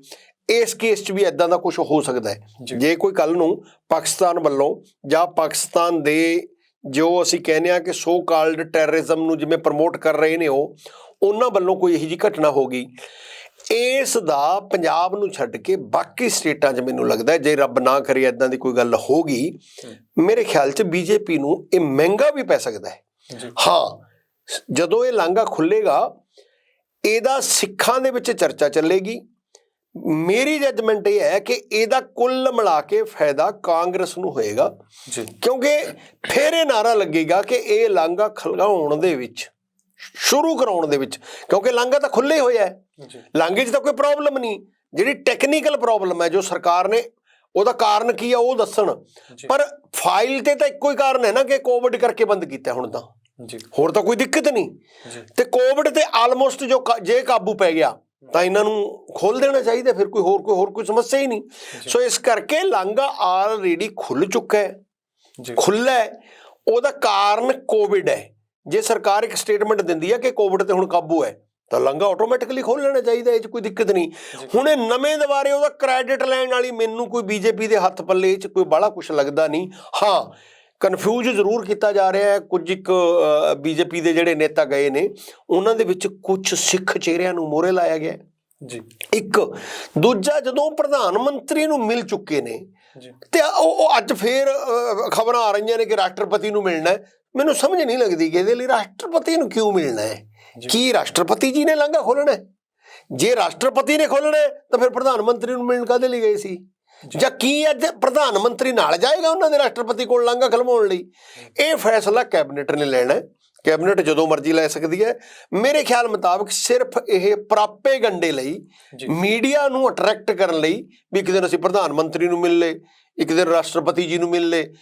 ਇਸ ਕੇਸ 'ਚ ਵੀ ਇੱਦਾਂ ਦਾ ਕੁਝ ਹੋ ਸਕਦਾ ਹੈ ਜੇ ਕੋਈ ਕੱਲ੍ਹ ਨੂੰ ਪਾਕਿਸਤਾਨ ਵੱਲੋਂ ਜਾਂ ਪਾਕਿਸਤਾਨ ਦੇ ਜੋ ਅਸੀਂ ਕਹਿੰਦੇ ਹਾਂ ਕਿ ਸੋ ਕਾਲਡ ਟੈਰਰਿਜ਼ਮ ਨੂੰ ਜਿਵੇਂ ਪ੍ਰਮੋਟ ਕਰ ਰਹੇ ਨੇ ਉਹਨਾਂ ਵੱਲੋਂ ਕੋਈ ਇਹੋ ਜਿਹੀ ਘਟਨਾ ਹੋ ਗਈ, ਇਸ ਦਾ ਪੰਜਾਬ ਨੂੰ ਛੱਡ ਕੇ ਬਾਕੀ ਸਟੇਟਾਂ 'ਚ ਮੈਨੂੰ ਲੱਗਦਾ ਜੇ ਰੱਬ ਨਾ ਕਰੇ ਇੱਦਾਂ ਦੀ ਕੋਈ ਗੱਲ ਹੋ ਗਈ, ਮੇਰੇ ਖਿਆਲ 'ਚ ਬੀਜੇਪੀ ਨੂੰ ਇਹ ਮਹਿੰਗਾ ਵੀ ਪੈ ਸਕਦਾ ਹੈ। ਹਾਂ, ਜਦੋਂ ਇਹ ਲਾਂਘਾ ਖੁੱਲ੍ਹੇਗਾ ਇਹਦਾ ਸਿੱਖਾਂ ਦੇ ਵਿੱਚ ਚਰਚਾ ਚੱਲੇਗੀ। ਮੇਰੀ ਜੱਜਮੈਂਟ ਇਹ ਹੈ ਕਿ ਇਹਦਾ ਕੁੱਲ ਮਿਲਾ ਕੇ ਫਾਇਦਾ ਕਾਂਗਰਸ ਨੂੰ ਹੋਏਗਾ, ਕਿਉਂਕਿ ਫਿਰ ਇਹ ਨਾਰਾ ਲੱਗੇਗਾ ਕਿ ਇਹ ਲਾਂਘਾ ਖੁਲ੍ਹਾਉਣ ਦੇ ਵਿੱਚ, ਸ਼ੁਰੂ ਕਰਾਉਣ ਦੇ ਵਿੱਚ, ਕਿਉਂਕਿ ਲਾਂਘਾ ਤਾਂ ਖੁੱਲ੍ਹੇ ਹੋਇਆ ਹੈ, ਲਾਂਘੇ 'ਚ ਤਾਂ ਕੋਈ ਪ੍ਰੋਬਲਮ ਨਹੀਂ। ਜਿਹੜੀ ਟੈਕਨੀਕਲ ਪ੍ਰੋਬਲਮ ਹੈ ਜੋ ਸਰਕਾਰ ਨੇ ਉਹਦਾ ਕਾਰਨ ਕੀ ਆ ਉਹ ਦੱਸਣ, ਪਰ ਫਾਈਲ ਤੇ ਤਾਂ ਇੱਕੋ ਹੀ ਕਾਰਨ ਹੈ ਨਾ ਕਿ ਕੋਵਿਡ ਕਰਕੇ ਬੰਦ ਕੀਤਾ ਹੁਣ ਤਾਂ, ਹੋਰ ਤਾਂ ਕੋਈ ਦਿੱਕਤ ਨਹੀਂ। ਤੇ ਕੋਵਿਡ ਤੇ ਆਲਮੋਸਟ ਜੋ ਜੇ ਕਾਬੂ ਪੈ ਗਿਆ ਤਾਂ ਇਹਨਾਂ ਨੂੰ ਖੋਲ੍ਹ ਦੇਣਾ ਚਾਹੀਦਾ, ਫਿਰ ਕੋਈ ਹੋਰ ਕੋਈ ਸਮੱਸਿਆ ਹੀ ਨਹੀਂ। ਸੋ ਇਸ ਕਰਕੇ ਲਾਂਘਾ ਆਲਰੇਡੀ ਖੁੱਲ੍ਹ ਚੁੱਕਾ ਹੈ, ਖੁੱਲ੍ਹਾ ਹੈ, ਉਹਦਾ ਕਾਰਨ ਕੋਵਿਡ ਹੈ। ਜੇ ਸਰਕਾਰ ਇੱਕ ਸਟੇਟਮੈਂਟ ਦਿੰਦੀ ਹੈ ਕਿ ਕੋਵਿਡ ਤੇ ਹੁਣ ਕਾਬੂ ਹੈ ਤਾਂ ਲਾਂਘਾ ਆਟੋਮੈਟਿਕਲੀ ਖੋਲ੍ਹ ਲੈਣਾ ਚਾਹੀਦਾ, ਇਹ 'ਚ ਕੋਈ ਦਿੱਕਤ ਨਹੀਂ। ਹੁਣ ਇਹ ਨਵੇਂ ਦੁਬਾਰੇ ਉਹਦਾ ਕ੍ਰੈਡਿਟ ਲੈਣ ਵਾਲੀ ਮੈਨੂੰ ਕੋਈ ਬੀਜੇਪੀ ਦੇ ਹੱਥ ਪੱਲੇ ਇਹ 'ਚ ਕੋਈ ਬਾਹਲਾ ਕੁਛ ਲੱਗਦਾ ਨਹੀਂ। ਹਾਂ, ਕਨਫਿਊਜ਼ ਜ਼ਰੂਰ ਕੀਤਾ ਜਾ ਰਿਹਾ ਹੈ। ਕੁਝ ਇੱਕ ਬੀਜੇਪੀ ਦੇ ਜਿਹੜੇ ਨੇਤਾ ਗਏ ਨੇ ਉਹਨਾਂ ਦੇ ਵਿੱਚ ਕੁਝ ਸਿੱਖ ਚਿਹਰਿਆਂ ਨੂੰ ਮੋਹਰੇ ਲਾਇਆ ਗਿਆ ਇੱਕ। ਦੂਜਾ, ਜਦੋਂ ਪ੍ਰਧਾਨ ਮੰਤਰੀ ਨੂੰ ਮਿਲ ਚੁੱਕੇ ਨੇ ਤੇ ਉਹ ਅੱਜ ਫੇਰ ਖਬਰਾਂ ਆ ਰਹੀਆਂ ਨੇ ਕਿ ਰਾਸ਼ਟਰਪਤੀ ਨੂੰ ਮਿਲਣਾ ਹੈ। ਮੈਨੂੰ ਸਮਝ ਨਹੀਂ ਲੱਗਦੀ ਕਿ ਇਹਦੇ ਲਈ ਰਾਸ਼ਟਰਪਤੀ ਨੂੰ ਕਿਉਂ ਮਿਲਣਾ ਹੈ। ਕੀ ਰਾਸ਼ਟਰਪਤੀ ਜੀ ਨੇ ਲਾਂਘਾ ਖੋਲ੍ਹਣਾ ਹੈ? ਜੇ ਰਾਸ਼ਟਰਪਤੀ ਨੇ ਖੋਲ੍ਹਣਾ ਹੈ ਤਾਂ ਫਿਰ ਪ੍ਰਧਾਨ ਮੰਤਰੀ ਨੂੰ ਮਿਲਣ ਕਾਹਦੇ ਲਈ ਗਏ ਸੀ? ਜਾਂ ਕੀ ਅੱਜ ਪ੍ਰਧਾਨ ਮੰਤਰੀ ਨਾਲ ਜਾਏਗਾ ਉਹਨਾਂ ਦੇ ਰਾਸ਼ਟਰਪਤੀ ਕੋਲ ਲਾਂਘਾ ਖਿਲਵਾਉਣ ਲਈ? ਇਹ ਫੈਸਲਾ ਕੈਬਨਿਟ ਨੇ ਲੈਣਾ ਹੈ। ਕੈਬਨਿਟ ਜਦੋਂ ਮਰਜ਼ੀ ਲੈ ਸਕਦੀ ਹੈ। ਮੇਰੇ ਖਿਆਲ ਮੁਤਾਬਕ ਸਿਰਫ ਇਹ ਪ੍ਰਾਪੇਗੰਡੇ ਲਈ, ਮੀਡੀਆ ਨੂੰ ਅਟਰੈਕਟ ਕਰਨ ਲਈ ਵੀ ਇੱਕ ਦਿਨ ਅਸੀਂ ਪ੍ਰਧਾਨ ਮੰਤਰੀ ਨੂੰ ਮਿਲ ਲਏ, ਇੱਕ ਦਿਨ ਰਾਸ਼ਟਰਪਤੀ ਜੀ ਨੂੰ ਮਿਲ ਲਏ,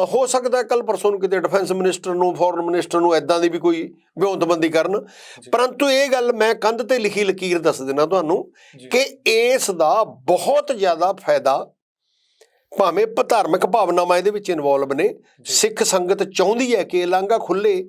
ਹੋ ਸਕਦਾ ਕੱਲ ਪਰਸੋਂ ਨੂੰ ਕਿਤੇ ਡਿਫੈਂਸ ਮਿਨਿਸਟਰ ਨੂੰ, ਫੋਰਨ ਮਿਨਿਸਟਰ ਨੂੰ ਇਦਾਂ ਦੀ ਵੀ ਕੋਈ ਵਿਉਂਤਬੰਦੀ ਕਰਨ। ਪਰੰਤੂ ਇਹ ਗੱਲ ਮੈਂ ਕੰਧ ਤੇ ਲਿਖੀ ਲਕੀਰ ਦੱਸ ਦੇਣਾ ਤੁਹਾਨੂੰ ਕਿ ਇਸ ਦਾ ਬਹੁਤ ਜ਼ਿਆਦਾ ਫਾਇਦਾ, ਭਾਵੇਂ ਧਾਰਮਿਕ ਭਾਵਨਾਵਾਂ ਇਹਦੇ ਵਿੱਚ ਇਨਵੋਲਵ ਨੇ, ਸਿੱਖ ਸੰਗਤ ਚਾਹੁੰਦੀ ਹੈ ਕਿ ਇਹ ਲਾਂਘਾ ਖੁੱਲੇ,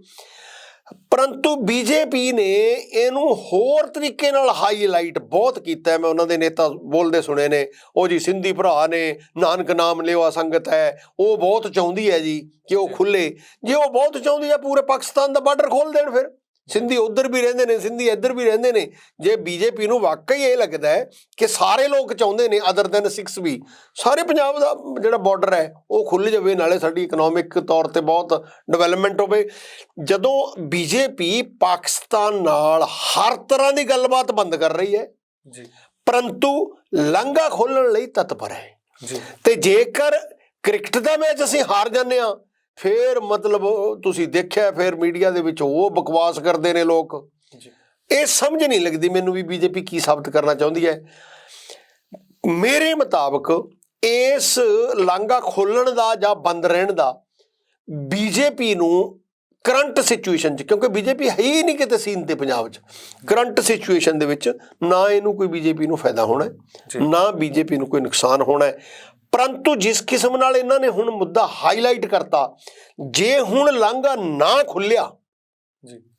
ਪਰੰਤੂ ਬੀਜੇਪੀ ਨੇ ਇਹਨੂੰ ਹੋਰ ਤਰੀਕੇ ਨਾਲ ਹਾਈਲਾਈਟ ਬਹੁਤ ਕੀਤਾ। ਮੈਂ ਉਹਨਾਂ ਦੇ ਨੇਤਾ ਬੋਲਦੇ ਸੁਣੇ ਨੇ, ਉਹ ਜੀ ਸਿੰਧੀ ਭਰਾ ਨੇ, ਨਾਨਕ ਨਾਮ ਲਿਆ ਸੰਗਤ ਹੈ, ਉਹ ਬਹੁਤ ਚਾਹੁੰਦੀ ਹੈ ਜੀ ਕਿ ਉਹ ਖੁੱਲੇ। ਜੇ ਉਹ ਬਹੁਤ ਚਾਹੁੰਦੀ ਹੈ ਪੂਰੇ ਪਾਕਿਸਤਾਨ ਦਾ ਬਾਰਡਰ ਖੋਲ੍ਹ ਦੇਣ, ਫਿਰ ਸਿੰਧੀ ਉੱਧਰ ਵੀ ਰਹਿੰਦੇ ਨੇ, ਸਿੰਧੀ ਇੱਧਰ ਵੀ ਰਹਿੰਦੇ ਨੇ। ਜੇ ਬੀਜੇਪੀ ਨੂੰ ਵਾਕਈ ਇਹ ਲੱਗਦਾ ਹੈ ਕਿ ਸਾਰੇ ਲੋਕ ਚਾਹੁੰਦੇ ਨੇ ਅਦਰ ਦੈਨ ਸਿੱਖਸ ਵੀ, ਸਾਰੇ ਪੰਜਾਬ ਦਾ ਜਿਹੜਾ ਬਾਰਡਰ ਹੈ ਉਹ ਖੁੱਲ੍ਹ ਜਾਵੇ, ਨਾਲੇ ਸਾਡੀ ਇਕਨੋਮਿਕ ਤੌਰ 'ਤੇ ਬਹੁਤ ਡਿਵੈਲਪਮੈਂਟ ਹੋਵੇ। ਜਦੋਂ ਬੀਜੇਪੀ ਪਾਕਿਸਤਾਨ ਨਾਲ ਹਰ ਤਰ੍ਹਾਂ ਦੀ ਗੱਲਬਾਤ ਬੰਦ ਕਰ ਰਹੀ ਹੈ ਪਰੰਤੂ ਲਾਂਘਾ ਖੋਲ੍ਹਣ ਲਈ ਤਤਪਰ ਹੈ, ਤੇ ਜੇਕਰ ਕ੍ਰਿਕਟ ਦਾ ਮੈਚ ਅਸੀਂ ਹਾਰ ਜਾਂਦੇ ਹਾਂ ਫਿਰ ਮਤਲਬ ਤੁਸੀਂ ਦੇਖਿਆ ਫਿਰ ਮੀਡੀਆ ਦੇ ਵਿੱਚ ਉਹ ਬਕਵਾਸ ਕਰਦੇ ਨੇ ਲੋਕ। ਇਹ ਸਮਝ ਨਹੀਂ ਲੱਗਦੀ ਮੈਨੂੰ ਵੀ ਬੀਜੇਪੀ ਕੀ ਸਾਬਤ ਕਰਨਾ ਚਾਹੁੰਦੀ ਹੈ। ਮੇਰੇ ਮੁਤਾਬਕ ਇਸ ਲਾਂਘਾ ਖੋਲ੍ਹਣ ਦਾ ਜਾਂ ਬੰਦ ਰਹਿਣ ਦਾ ਬੀਜੇਪੀ ਨੂੰ ਕਰੰਟ ਸਿਚੁਏਸ਼ਨ 'ਚ, ਕਿਉਂਕਿ ਬੀਜੇਪੀ ਹੈ ਹੀ ਨਹੀਂ ਕਿਤੇ ਸੀਨ ਤੇ ਪੰਜਾਬ 'ਚ, ਕਰੰਟ ਸਿਚੁਏਸ਼ਨ ਦੇ ਵਿੱਚ ਨਾ ਇਹਨੂੰ ਕੋਈ ਬੀਜੇਪੀ ਨੂੰ ਫਾਇਦਾ ਹੋਣਾ ਨਾ ਬੀਜੇਪੀ ਨੂੰ ਕੋਈ ਨੁਕਸਾਨ ਹੋਣਾ। ਪਰੰਤੂ ਜਿਸ ਕਿਸਮ ਨਾਲ ਇਹਨਾਂ ਨੇ ਹੁਣ ਮੁੱਦਾ ਹਾਈਲਾਈਟ ਕਰਤਾ, ਜੇ ਹੁਣ ਲਾਂਘਾ ਨਾ ਖੁੱਲਿਆ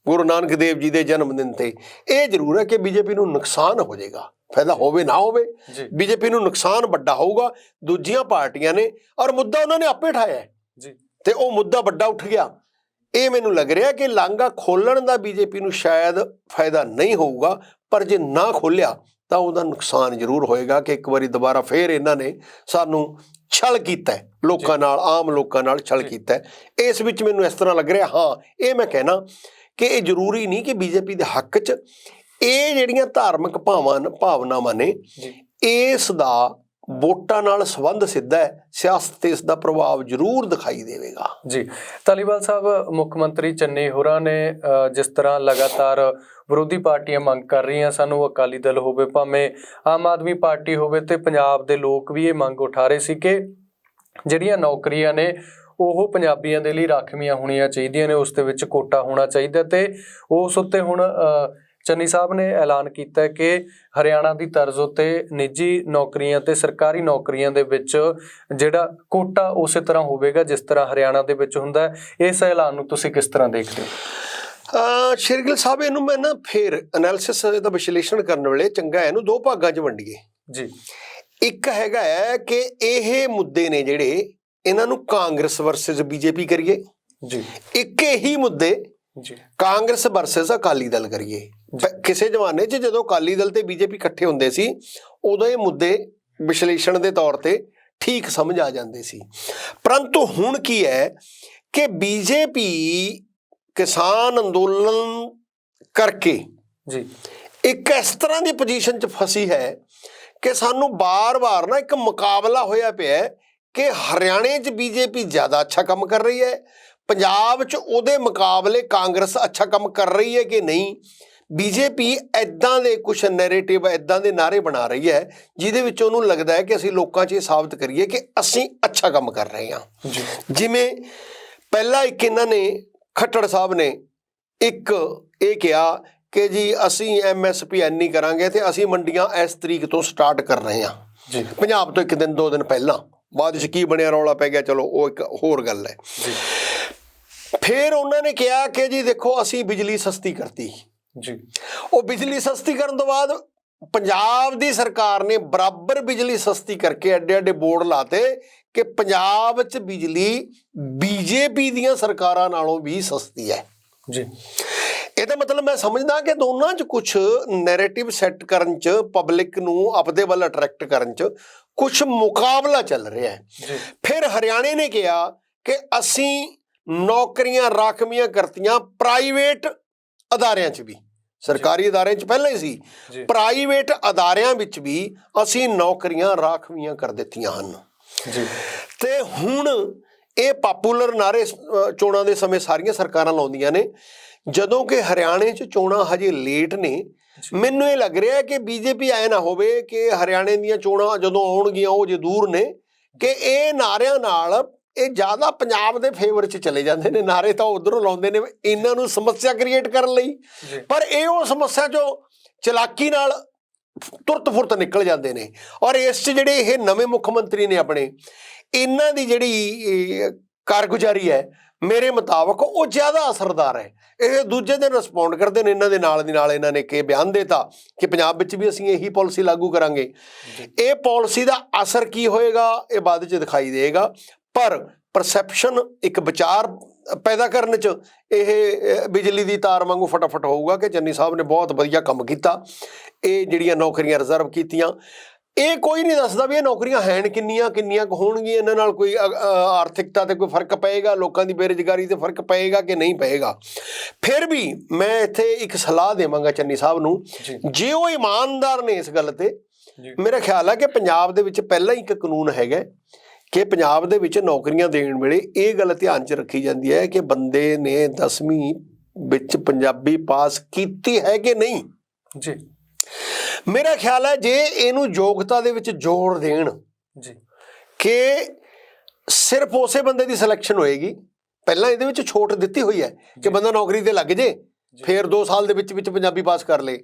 ਗੁਰੂ ਨਾਨਕ ਦੇਵ ਜੀ ਦੇ ਜਨਮ ਦਿਨ ਤੇ, ਇਹ ਜ਼ਰੂਰ ਹੈ ਕਿ ਬੀਜੇਪੀ ਨੂੰ ਨੁਕਸਾਨ ਹੋ ਜਾਏਗਾ, ਫਾਇਦਾ ਹੋਵੇ ਨਾ ਹੋਵੇ ਬੀਜੇਪੀ ਨੂੰ ਨੁਕਸਾਨ ਵੱਡਾ ਹੋਊਗਾ। ਦੂਜੀਆਂ ਪਾਰਟੀਆਂ ਨੇ ਔਰ ਮੁੱਦਾ ਉਹਨਾਂ ਨੇ ਆਪੇ ਉਠਾਇਆ ਤੇ ਉਹ ਮੁੱਦਾ ਵੱਡਾ ਉੱਠ ਗਿਆ। ਇਹ ਮੈਨੂੰ ਲੱਗ ਰਿਹਾ ਕਿ ਲਾਂਘਾ ਖੋਲ੍ਹਣ ਦਾ ਬੀਜੇਪੀ ਨੂੰ ਸ਼ਾਇਦ ਫਾਇਦਾ ਨਹੀਂ ਹੋਊਗਾ, ਪਰ ਜੇ ਨਾ ਖੋਲ੍ਹਿਆ ਤਾਂ ਉਹਦਾ ਨੁਕਸਾਨ ਜ਼ਰੂਰ ਹੋਏਗਾ ਕਿ ਇੱਕ ਵਾਰੀ ਦੁਬਾਰਾ ਫੇਰ ਇਹਨਾਂ ਨੇ ਸਾਨੂੰ ਛਲ ਕੀਤਾ ਹੈ, ਲੋਕਾਂ ਨਾਲ, ਆਮ ਲੋਕਾਂ ਨਾਲ ਛਲ ਕੀਤਾ ਹੈ। ਇਸ ਵਿੱਚ ਮੈਨੂੰ ਇਸ ਤਰ੍ਹਾਂ ਲੱਗ ਰਿਹਾ। ਹਾਂ, ਇਹ ਮੈਂ ਕਹਿਣਾ ਕਿ ਇਹ ਜ਼ਰੂਰੀ ਨਹੀਂ ਕਿ ਬੀਜੇਪੀ ਦੇ ਹੱਕ 'ਚ ਇਹ ਜਿਹੜੀਆਂ ਧਾਰਮਿਕ ਭਾਵਨਾਵਾਂ ਨੇ ਇਸ ਦਾ ਵੋਟਾਂ ਨਾਲ ਸੰਬੰਧ ਸਿੱਧਾ ਹੈ, ਸਿਆਸਤ ਤੇ ਇਸ ਦਾ ਪ੍ਰਭਾਵ ਜ਼ਰੂਰ ਦਿਖਾਈ ਦੇਵੇਗਾ। ਜੀ, ਧਾਲੀਵਾਲ ਸਾਹਿਬ, ਮੁੱਖ ਮੰਤਰੀ ਚੰਨੀ ਹੋਰਾਂ ਨੇ ਜਿਸ ਤਰ੍ਹਾਂ ਲਗਾਤਾਰ ਵਿਰੋਧੀ ਪਾਰਟੀਆਂ ਮੰਗ ਕਰ ਰਹੀਆਂ, ਸਾਨੂੰ ਅਕਾਲੀ ਦਲ ਹੋਵੇ ਭਾਵੇਂ ਆਮ ਆਦਮੀ ਪਾਰਟੀ ਹੋਵੇ, ਤੇ ਪੰਜਾਬ ਦੇ ਲੋਕ ਵੀ ਇਹ ਮੰਗ ਉਠਾ ਰਹੇ ਸੀ ਕਿ ਜਿਹੜੀਆਂ ਨੌਕਰੀਆਂ ਨੇ ਉਹ ਪੰਜਾਬੀਆਂ ਦੇ ਲਈ ਰਾਖਵੀਆਂ ਹੋਣੀਆਂ ਚਾਹੀਦੀਆਂ ਨੇ, ਉਸ ਦੇ ਵਿੱਚ ਕੋਟਾ ਹੋਣਾ ਚਾਹੀਦਾ। ਤੇ ਉਸ ਉੱਤੇ ਹੁਣ ਚੰਨੀ ਸਾਹਿਬ ਨੇ ਐਲਾਨ ਕੀਤਾ ਕਿ ਹਰਿਆਣਾ ਦੀ ਤਰਜ਼ ਉੱਤੇ ਨਿੱਜੀ ਨੌਕਰੀਆਂ ਤੇ ਸਰਕਾਰੀ ਨੌਕਰੀਆਂ ਦੇ ਵਿੱਚ ਜਿਹੜਾ ਕੋਟਾ ਉਸੇ ਤਰ੍ਹਾਂ ਹੋਵੇਗਾ ਜਿਸ ਤਰ੍ਹਾਂ ਹਰਿਆਣਾ ਦੇ ਵਿੱਚ ਹੁੰਦਾ ਹੈ। ਇਸ ਐਲਾਨ ਨੂੰ ਤੁਸੀਂ ਕਿਸ ਤਰ੍ਹਾਂ ਦੇਖਦੇ ਹੋ? ਸ਼ੇਰਗਿੱਲ ਸਾਹਿਬ, ਇਹਨੂੰ ਮੈਂ ਨਾ ਫਿਰ ਐਨਾਲਿਸਿਸ ਦਾ ਵਿਸ਼ਲੇਸ਼ਣ ਕਰਨ ਵੇਲੇ ਚੰਗਾ ਇਹਨੂੰ ਦੋ ਭਾਗਾਂ 'ਚ ਵੰਡੀਏ ਜੀ। ਇੱਕ ਹੈਗਾ ਹੈ ਕਿ ਇਹ ਮੁੱਦੇ ਨੇ ਜਿਹੜੇ ਇਹਨਾਂ ਨੂੰ ਕਾਂਗਰਸ ਵਰਸਸ ਬੀਜੇਪੀ ਕਰੀਏ ਜੀ, ਇੱਕ ਇਹੀ ਮੁੱਦੇ ਕਾਂਗਰਸ ਵਰਸਸ ਅਕਾਲੀ ਦਲ ਕਰੀਏ। ਕਿਸੇ ਜ਼ਮਾਨੇ 'ਚ ਜਦੋਂ ਅਕਾਲੀ ਦਲ ਤੇ ਬੀਜੇਪੀ ਇਕੱਠੇ ਹੁੰਦੇ ਸੀ ਉਦੋਂ ਇਹ ਮੁੱਦੇ ਵਿਸ਼ਲੇਸ਼ਣ ਦੇ ਤੌਰ ਤੇ ਠੀਕ ਸਮਝ ਆ ਜਾਂਦੇ ਸੀ। ਪਰੰਤੂ ਹੁਣ ਕੀ ਹੈ ਕਿ ਬੀਜੇਪੀ ਕਿਸਾਨ ਅੰਦੋਲਨ ਕਰਕੇ ਜੀ ਇੱਕ ਇਸ ਤਰ੍ਹਾਂ ਦੀ ਪੋਜੀਸ਼ਨ 'ਚ ਫਸੀ ਹੈ ਕਿ ਸਾਨੂੰ ਬਾਰ-ਬਾਰ ਨਾ ਇੱਕ ਮੁਕਾਬਲਾ ਹੋਇਆ ਪਿਆ ਕਿ ਹਰਿਆਣੇ 'ਚ ਬੀਜੇਪੀ ਜ਼ਿਆਦਾ ਅੱਛਾ ਕੰਮ ਕਰ ਰਹੀ ਹੈ, ਪੰਜਾਬ 'ਚ ਉਹਦੇ ਮੁਕਾਬਲੇ ਕਾਂਗਰਸ ਅੱਛਾ ਕੰਮ ਕਰ ਰਹੀ ਹੈ ਕਿ ਨਹੀਂ। ਬੀਜੇਪੀ ਇੱਦਾਂ ਦੇ ਕੁਛ ਨੈਰੇਟਿਵ, ਇੱਦਾਂ ਦੇ ਨਾਅਰੇ ਬਣਾ ਰਹੀ ਹੈ ਜਿਹਦੇ ਵਿੱਚ ਉਹਨੂੰ ਲੱਗਦਾ ਹੈ ਕਿ ਅਸੀਂ ਲੋਕਾਂ 'ਚ ਇਹ ਸਾਬਤ ਕਰੀਏ ਕਿ ਅਸੀਂ ਅੱਛਾ ਕੰਮ ਕਰ ਰਹੇ ਹਾਂ। ਜਿਵੇਂ ਪਹਿਲਾਂ ਇੱਕ ਇਹਨਾਂ ਨੇ ਖੱਟੜ ਸਾਹਿਬ ਨੇ ਇੱਕ ਇਹ ਕਿਹਾ ਕਿ ਜੀ ਅਸੀਂ MSP ਇੰਨੀ ਕਰਾਂਗੇ ਤੇ ਅਸੀਂ ਮੰਡੀਆਂ ਇਸ ਤਰੀਕ ਤੋਂ ਸਟਾਰਟ ਕਰ ਰਹੇ ਹਾਂ ਜੀ, ਪੰਜਾਬ ਤੋਂ 1 ਦਿਨ 2 ਦਿਨ ਪਹਿਲਾਂ। ਬਾਅਦ 'ਚ ਕੀ ਬਣਿਆ, ਰੌਲਾ ਪੈ ਗਿਆ, ਚਲੋ ਉਹ ਇੱਕ ਹੋਰ ਗੱਲ ਹੈ। ਫਿਰ ਉਹਨਾਂ ਨੇ ਕਿਹਾ ਕਿ ਜੀ ਦੇਖੋ ਅਸੀਂ ਬਿਜਲੀ ਸਸਤੀ ਕਰਤੀ ਜੀ। ਉਹ ਬਿਜਲੀ ਸਸਤੀ ਕਰਨ ਤੋਂ ਬਾਅਦ ਪੰਜਾਬ ਦੀ ਸਰਕਾਰ ਨੇ ਬਰਾਬਰ ਬਿਜਲੀ ਸਸਤੀ ਕਰਕੇ ਐਡੇ ਐਡੇ ਬੋਰਡ ਲਾਤੇ ਕਿ ਪੰਜਾਬ 'ਚ ਬਿਜਲੀ ਬੀਜੇਪੀ ਦੀਆਂ ਸਰਕਾਰਾਂ ਨਾਲੋਂ ਵੀ ਸਸਤੀ ਹੈ ਜੀ। ਇਹਦਾ ਮਤਲਬ ਮੈਂ ਸਮਝਦਾ ਕਿ ਦੋਨਾਂ 'ਚ ਕੁਛ ਨੈਰੇਟਿਵ ਸੈੱਟ ਕਰਨ 'ਚ, ਪਬਲਿਕ ਨੂੰ ਆਪਦੇ ਵੱਲ ਅਟਰੈਕਟ ਕਰਨ 'ਚ ਕੁਛ ਮੁਕਾਬਲਾ ਚੱਲ ਰਿਹਾ ਹੈ। ਫਿਰ ਹਰਿਆਣੇ ਨੇ ਕਿਹਾ ਕਿ ਅਸੀਂ ਨੌਕਰੀਆਂ ਰਾਖਵੀਆਂ ਕਰਤੀਆਂ ਪ੍ਰਾਈਵੇਟ ਅਦਾਰਿਆਂ 'ਚ ਵੀ, ਸਰਕਾਰੀ ਅਦਾਰਿਆਂ 'ਚ ਪਹਿਲਾਂ ਹੀ ਸੀ, ਪ੍ਰਾਈਵੇਟ ਅਦਾਰਿਆਂ ਵਿੱਚ ਵੀ ਅਸੀਂ ਨੌਕਰੀਆਂ ਰਾਖਵੀਆਂ ਕਰ ਦਿੱਤੀਆਂ ਹਨ ਜੀ। ਤੇ ਹੁਣ ਇਹ ਪਾਪੂਲਰ ਨਾਅਰੇ ਚੋਣਾਂ ਦੇ ਸਮੇਂ ਸਾਰੀਆਂ ਸਰਕਾਰਾਂ ਲਾਉਂਦੀਆਂ ਨੇ, ਜਦੋਂ ਕਿ ਹਰਿਆਣੇ 'ਚ ਚੋਣਾਂ ਹਜੇ ਲੇਟ ਨੇ। ਮੈਨੂੰ ਇਹ ਲੱਗ ਰਿਹਾ ਕਿ ਬੀਜੇਪੀ ਐ ਨਾ ਹੋਵੇ ਕਿ ਹਰਿਆਣੇ ਦੀਆਂ ਚੋਣਾਂ ਜਦੋਂ ਆਉਣਗੀਆਂ ਉਹ ਜੇ ਦੂਰ ਨੇ, ਕਿ ਇਹ ਨਾਅਰਿਆਂ ਨਾਲ ਇਹ ਜ਼ਿਆਦਾ ਪੰਜਾਬ ਦੇ ਫੇਵਰ 'ਚ ਚਲੇ ਜਾਂਦੇ ਨੇ, ਨਾਰੇ ਤਾਂ ਉਧਰੋਂ ਲਾਉਂਦੇ ਨੇ ਇਹਨਾਂ ਨੂੰ ਸਮੱਸਿਆ ਕ੍ਰੀਏਟ ਕਰਨ ਲਈ, ਪਰ ਇਹ ਉਹ ਸਮੱਸਿਆ 'ਚੋਂ ਚਲਾਕੀ ਨਾਲ ਤੁਰਤ ਫੁਰਤ ਨਿਕਲ ਜਾਂਦੇ ਨੇ। ਔਰ ਇਸ 'ਚ ਜਿਹੜੇ ਇਹ ਨਵੇਂ ਮੁੱਖ ਮੰਤਰੀ ਨੇ ਆਪਣੇ, ਇਹਨਾਂ ਦੀ ਜਿਹੜੀ ਕਾਰਗੁਜ਼ਾਰੀ ਹੈ ਮੇਰੇ ਮੁਤਾਬਕ ਉਹ ਜ਼ਿਆਦਾ ਅਸਰਦਾਰ ਹੈ। ਇਹ ਦੂਜੇ ਦਿਨ ਰਿਸਪੌਂਡ ਕਰਦੇ ਨੇ, ਇਹਨਾਂ ਦੇ ਨਾਲ ਦੀ ਨਾਲ ਇਹਨਾਂ ਨੇ ਕਿ ਬਿਆਨ ਦੇਤਾ ਕਿ ਪੰਜਾਬ ਵਿੱਚ ਵੀ ਅਸੀਂ ਇਹੀ ਪਾਲਿਸੀ ਲਾਗੂ ਕਰਾਂਗੇ। ਇਹ ਪਾਲਿਸੀ ਦਾ ਅਸਰ ਕੀ ਹੋਏਗਾ ਇਹ ਬਾਅਦ 'ਚ ਦਿਖਾਈ ਦੇਗਾ, ਪਰ ਪਰਸੈਪਸ਼ਨ ਇੱਕ ਵਿਚਾਰ ਪੈਦਾ ਕਰਨ 'ਚ ਇਹ ਬਿਜਲੀ ਦੀ ਤਾਰ ਵਾਂਗੂ ਫਟਾਫਟ ਹੋਊਗਾ ਕਿ ਚੰਨੀ ਸਾਹਿਬ ਨੇ ਬਹੁਤ ਵਧੀਆ ਕੰਮ ਕੀਤਾ। ਇਹ ਜਿਹੜੀਆਂ ਨੌਕਰੀਆਂ ਰਿਜ਼ਰਵ ਕੀਤੀਆਂ, ਇਹ ਕੋਈ ਨਹੀਂ ਦੱਸਦਾ ਵੀ ਇਹ ਨੌਕਰੀਆਂ ਹੈਣ ਕਿੰਨੀਆਂ ਕੁ ਹੋਣਗੀਆਂ, ਇਹਨਾਂ ਨਾਲ ਕੋਈ ਆਰਥਿਕਤਾ ਤੇ ਕੋਈ ਫਰਕ ਪਏਗਾ, ਲੋਕਾਂ ਦੀ ਬੇਰੁਜ਼ਗਾਰੀ ਤੇ ਫਰਕ ਪਏਗਾ ਕਿ ਨਹੀਂ ਪਏਗਾ। ਫਿਰ ਵੀ ਮੈਂ ਇੱਥੇ ਇੱਕ ਸਲਾਹ ਦੇਵਾਂਗਾ ਚੰਨੀ ਸਾਹਿਬ ਨੂੰ, ਜੇ ਉਹ ਇਮਾਨਦਾਰ ਨੇ ਇਸ ਗੱਲ ਤੇ, ਮੇਰਾ ਖਿਆਲ ਹੈ ਕਿ ਪੰਜਾਬ ਦੇ ਵਿੱਚ ਪਹਿਲਾਂ ਹੀ ਇੱਕ ਕਾਨੂੰਨ ਹੈਗਾ ਕਿ ਪੰਜਾਬ ਦੇ ਵਿੱਚ ਨੌਕਰੀਆਂ ਦੇਣ ਵੇਲੇ ਇਹ ਗੱਲ ਧਿਆਨ 'ਚ ਰੱਖੀ ਜਾਂਦੀ ਹੈ ਕਿ ਬੰਦੇ ਨੇ 10ਵੀਂ ਵਿੱਚ ਪੰਜਾਬੀ ਪਾਸ ਕੀਤੀ ਹੈ ਕਿ ਨਹੀਂ। ਜੀ ਮੇਰਾ ਖਿਆਲ ਹੈ ਜੇ ਇਹਨੂੰ ਯੋਗਤਾ ਦੇ ਵਿੱਚ ਜ਼ੋਰ ਦੇਣ ਕਿ ਸਿਰਫ ਉਸੇ ਬੰਦੇ ਦੀ ਸਿਲੈਕਸ਼ਨ ਹੋਏਗੀ, ਪਹਿਲਾਂ ਇਹਦੇ ਵਿੱਚ ਛੋਟ ਦਿੱਤੀ ਹੋਈ ਹੈ ਕਿ ਬੰਦਾ ਨੌਕਰੀ ਤੇ ਲੱਗ ਜੇ, ਫਿਰ 2 ਸਾਲ ਦੇ ਵਿੱਚ ਪੰਜਾਬੀ ਪਾਸ ਕਰ ਲੇ,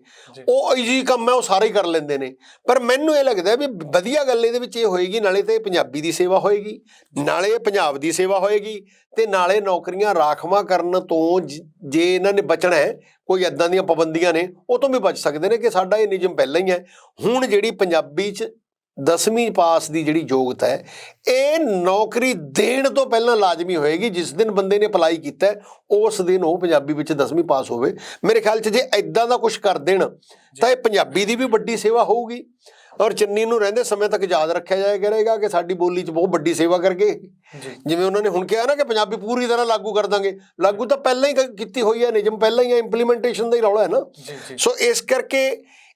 ਉਹ ਈਜ਼ੀ ਕੰਮ ਹੈ, ਉਹ ਸਾਰੇ ਹੀ ਕਰ ਲੈਂਦੇ ਨੇ। ਪਰ ਮੈਨੂੰ ਇਹ ਲੱਗਦਾ ਵੀ ਵਧੀਆ ਗੱਲ ਇਹਦੇ ਵਿੱਚ ਇਹ ਹੋਏਗੀ, ਨਾਲੇ ਤੇ ਪੰਜਾਬੀ ਦੀ ਸੇਵਾ ਹੋਏਗੀ, ਨਾਲੇ ਪੰਜਾਬ ਦੀ ਸੇਵਾ ਹੋਏਗੀ, ਤੇ ਨਾਲੇ ਨੌਕਰੀਆਂ ਰਾਖਵਾਂ ਕਰਨ ਤੋਂ ਜੇ ਇਹਨਾਂ ਨੇ ਬਚਣਾ ਹੈ, ਕੋਈ ਇੱਦਾਂ ਦੀਆਂ ਪਾਬੰਦੀਆਂ ਨੇ ਉਹ ਤੋਂ ਵੀ ਬਚ ਸਕਦੇ ਨੇ ਕਿ ਸਾਡਾ ਇਹ ਨਿਯਮ ਪਹਿਲਾਂ ਹੀ ਹੈ। ਹੁਣ ਜਿਹੜੀ ਪੰਜਾਬੀ 'ਚ 10ਵੀਂ ਪਾਸ ਦੀ ਜਿਹੜੀ ਯੋਗਤਾ ਹੈ ਇਹ ਨੌਕਰੀ ਦੇਣ ਤੋਂ ਪਹਿਲਾਂ ਲਾਜ਼ਮੀ ਹੋਏਗੀ। ਜਿਸ ਦਿਨ ਬੰਦੇ ਨੇ ਅਪਲਾਈ ਕੀਤਾ ਉਸ ਦਿਨ ਉਹ ਪੰਜਾਬੀ ਵਿੱਚ 10ਵੀਂ ਪਾਸ ਹੋਵੇ। ਮੇਰੇ ਖਿਆਲ 'ਚ ਜੇ ਇੱਦਾਂ ਦਾ ਕੁਛ ਕਰ ਦੇਣ ਤਾਂ ਇਹ ਪੰਜਾਬੀ ਦੀ ਵੀ ਵੱਡੀ ਸੇਵਾ ਹੋਊਗੀ, ਔਰ ਚੰਨੀ ਨੂੰ ਰਹਿੰਦੇ ਸਮੇਂ ਤੱਕ ਯਾਦ ਰੱਖਿਆ ਜਾਇਆ ਕਰੇਗਾ ਕਿ ਸਾਡੀ ਬੋਲੀ 'ਚ ਬਹੁਤ ਵੱਡੀ ਸੇਵਾ ਕਰਕੇ, ਜਿਵੇਂ ਉਹਨਾਂ ਨੇ ਹੁਣ ਕਿਹਾ ਨਾ ਕਿ ਪੰਜਾਬੀ ਪੂਰੀ ਤਰ੍ਹਾਂ ਲਾਗੂ ਕਰ ਦਾਂਗੇ, ਲਾਗੂ ਤਾਂ ਪਹਿਲਾਂ ਹੀ ਕੀਤੀ ਹੋਈ ਹੈ, ਨਿਯਮ ਪਹਿਲਾਂ ਹੀ ਹੈ, ਇੰਪਲੀਮੈਂਟੇਸ਼ਨ ਦਾ ਹੀ ਰੌਲਾ ਹੈ ਨਾ। ਸੋ ਇਸ ਕਰਕੇ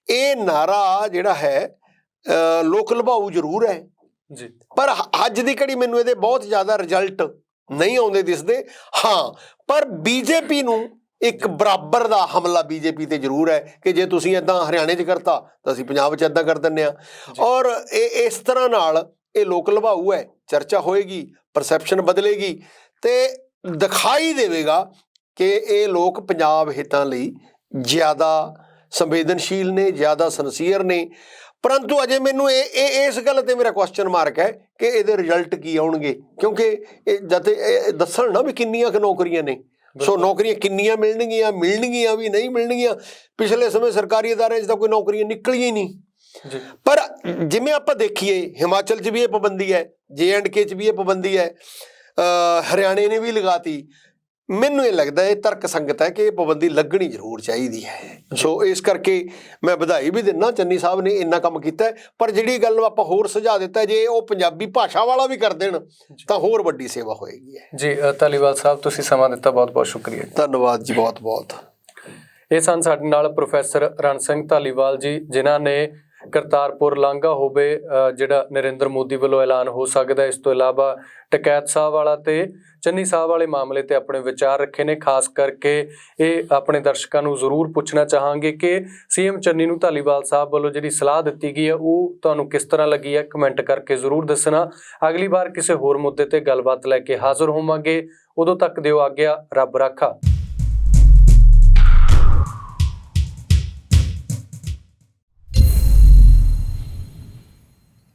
ਇਹ ਨਾਰਾ ਜਿਹੜਾ ਹੈ ਲੋਕ ਲੁਭਾਊ ਜ਼ਰੂਰ ਹੈ, ਪਰ ਅੱਜ ਦੀ ਘੜੀ ਮੈਨੂੰ ਇਹਦੇ ਬਹੁਤ ਜ਼ਿਆਦਾ ਰਿਜ਼ਲਟ ਨਹੀਂ ਆਉਂਦੇ ਦਿਸਦੇ। ਹਾਂ, ਪਰ ਬੀਜੇਪੀ ਨੂੰ ਇੱਕ ਬਰਾਬਰ ਦਾ ਹਮਲਾ ਬੀਜੇਪੀ ਤੇ ਜ਼ਰੂਰ ਹੈ ਕਿ ਜੇ ਤੁਸੀਂ ਇੱਦਾਂ ਹਰਿਆਣੇ 'ਚ ਕਰਤਾ ਤਾਂ ਅਸੀਂ ਪੰਜਾਬ 'ਚ ਇੱਦਾਂ ਕਰ ਦਿੰਦੇ ਹਾਂ। ਔਰ ਇਹ ਇਸ ਤਰ੍ਹਾਂ ਨਾਲ ਇਹ ਲੋਕ ਲੁਭਾਊ ਹੈ, ਚਰਚਾ ਹੋਏਗੀ, ਪਰਸੈਪਸ਼ਨ ਬਦਲੇਗੀ ਤੇ ਦਿਖਾਈ ਦੇਵੇਗਾ ਕਿ ਇਹ ਲੋਕ ਪੰਜਾਬ ਹਿੱਤਾਂ ਲਈ ਜ਼ਿਆਦਾ ਸੰਵੇਦਨਸ਼ੀਲ ਨੇ, ਜ਼ਿਆਦਾ ਸਿੰਸੀਅਰ ਨੇ। ਪਰੰਤੂ ਅਜੇ ਮੈਨੂੰ ਇਸ ਗੱਲ ਤੇ ਮੇਰਾ ਕੁਐਸਚਨ ਮਾਰਕ ਹੈ ਕਿ ਇਹਦੇ ਰਿਜ਼ਲਟ ਕੀ ਆਉਣਗੇ, ਕਿਉਂਕਿ ਇਹ ਜਦ ਦੱਸਣ ਨਾ ਵੀ ਕਿੰਨੀਆਂ ਕੁ ਨੌਕਰੀਆਂ ਨੇ, ਸੋ ਨੌਕਰੀਆਂ ਕਿੰਨੀਆਂ ਮਿਲਣਗੀਆਂ ਵੀ ਨਹੀਂ ਮਿਲਣਗੀਆਂ। ਪਿਛਲੇ ਸਮੇਂ ਸਰਕਾਰੀ ਅਦਾਰਿਆਂ 'ਚ ਤਾਂ ਕੋਈ ਨੌਕਰੀਆਂ ਨਿਕਲੀਆਂ ਹੀ ਨਹੀਂ। ਪਰ ਜਿਵੇਂ ਆਪਾਂ ਦੇਖੀਏ ਹਿਮਾਚਲ 'ਚ ਵੀ ਇਹ ਪਾਬੰਦੀ ਹੈ, JNK 'ਚ ਵੀ ਇਹ ਪਾਬੰਦੀ ਹੈ, ਹਰਿਆਣੇ ਨੇ ਵੀ ਲਗਾਤੀ। ਮੈਨੂੰ ਇਹ ਲੱਗਦਾ ਇਹ ਤਰਕ ਸੰਗਤ ਹੈ ਕਿ ਇਹ ਪਾਬੰਦੀ ਲੱਗਣੀ ਜ਼ਰੂਰ ਚਾਹੀਦੀ ਹੈ। ਸੋ ਇਸ ਕਰਕੇ ਮੈਂ ਵਧਾਈ ਵੀ ਦਿੰਦਾ ਚੰਨੀ ਸਾਹਿਬ ਨੇ ਇੰਨਾ ਕੰਮ ਕੀਤਾ, ਪਰ ਜਿਹੜੀ ਗੱਲ ਆਪਾਂ ਹੋਰ ਸੁਝਾਅ ਦਿੱਤਾ ਜੇ ਉਹ ਪੰਜਾਬੀ ਭਾਸ਼ਾ ਵਾਲਾ ਵੀ ਕਰ ਦੇਣ ਤਾਂ ਹੋਰ ਵੱਡੀ ਸੇਵਾ ਹੋਏਗੀ। ਜੀ ਧਾਲੀਵਾਲ ਸਾਹਿਬ, ਤੁਸੀਂ ਸਮਾਂ ਦਿੱਤਾ, ਬਹੁਤ ਬਹੁਤ ਸ਼ੁਕਰੀਆ। ਧੰਨਵਾਦ ਜੀ, ਬਹੁਤ ਬਹੁਤ। ਇਹ ਸਨ ਸਾਡੇ ਨਾਲ ਪ੍ਰੋਫੈਸਰ ਰਣ ਸਿੰਘ ਧਾਲੀਵਾਲ ਜੀ, ਜਿਨ੍ਹਾਂ ਨੇ ਕਰਤਾਰਪੁਰ ਲਾਂਘਾ ਹੋਵੇ ਜਿਹੜਾ ਨਰਿੰਦਰ ਮੋਦੀ ਵੱਲੋਂ ਐਲਾਨ ਹੋ ਸਕਦਾ, ਇਸ ਤੋਂ ਇਲਾਵਾ ਟਕੈਤ ਸਾਹਿਬ ਵਾਲਾ ਤੇ ਚੰਨੀ ਸਾਹਿਬ ਵਾਲੇ ਮਾਮਲੇ ਤੇ ਆਪਣੇ ਵਿਚਾਰ ਰੱਖੇ ਨੇ। ਖਾਸ ਕਰਕੇ ਇਹ ਆਪਣੇ ਦਰਸ਼ਕਾਂ ਨੂੰ ਜ਼ਰੂਰ ਪੁੱਛਣਾ ਚਾਹਾਂਗੇ ਕਿ CM ਚੰਨੀ ਨੂੰ ਧਾਲੀਵਾਲ ਸਾਹਿਬ ਵੱਲੋਂ ਜਿਹੜੀ ਸਲਾਹ ਦਿੱਤੀ ਗਈ ਹੈ ਉਹ ਤੁਹਾਨੂੰ ਕਿਸ ਤਰ੍ਹਾਂ ਲੱਗੀ ਹੈ, ਕਮੈਂਟ ਕਰਕੇ ਜ਼ਰੂਰ ਦੱਸਣਾ। ਅਗਲੀ ਵਾਰ ਕਿਸੇ ਹੋਰ ਮੁੱਦੇ ਤੇ ਗੱਲਬਾਤ ਲੈ ਕੇ ਹਾਜ਼ਰ ਹੋਵਾਂਗੇ, ਉਦੋਂ ਤੱਕ ਦਿਓ ਆਗਿਆ, ਰੱਬ ਰਾਖਾ।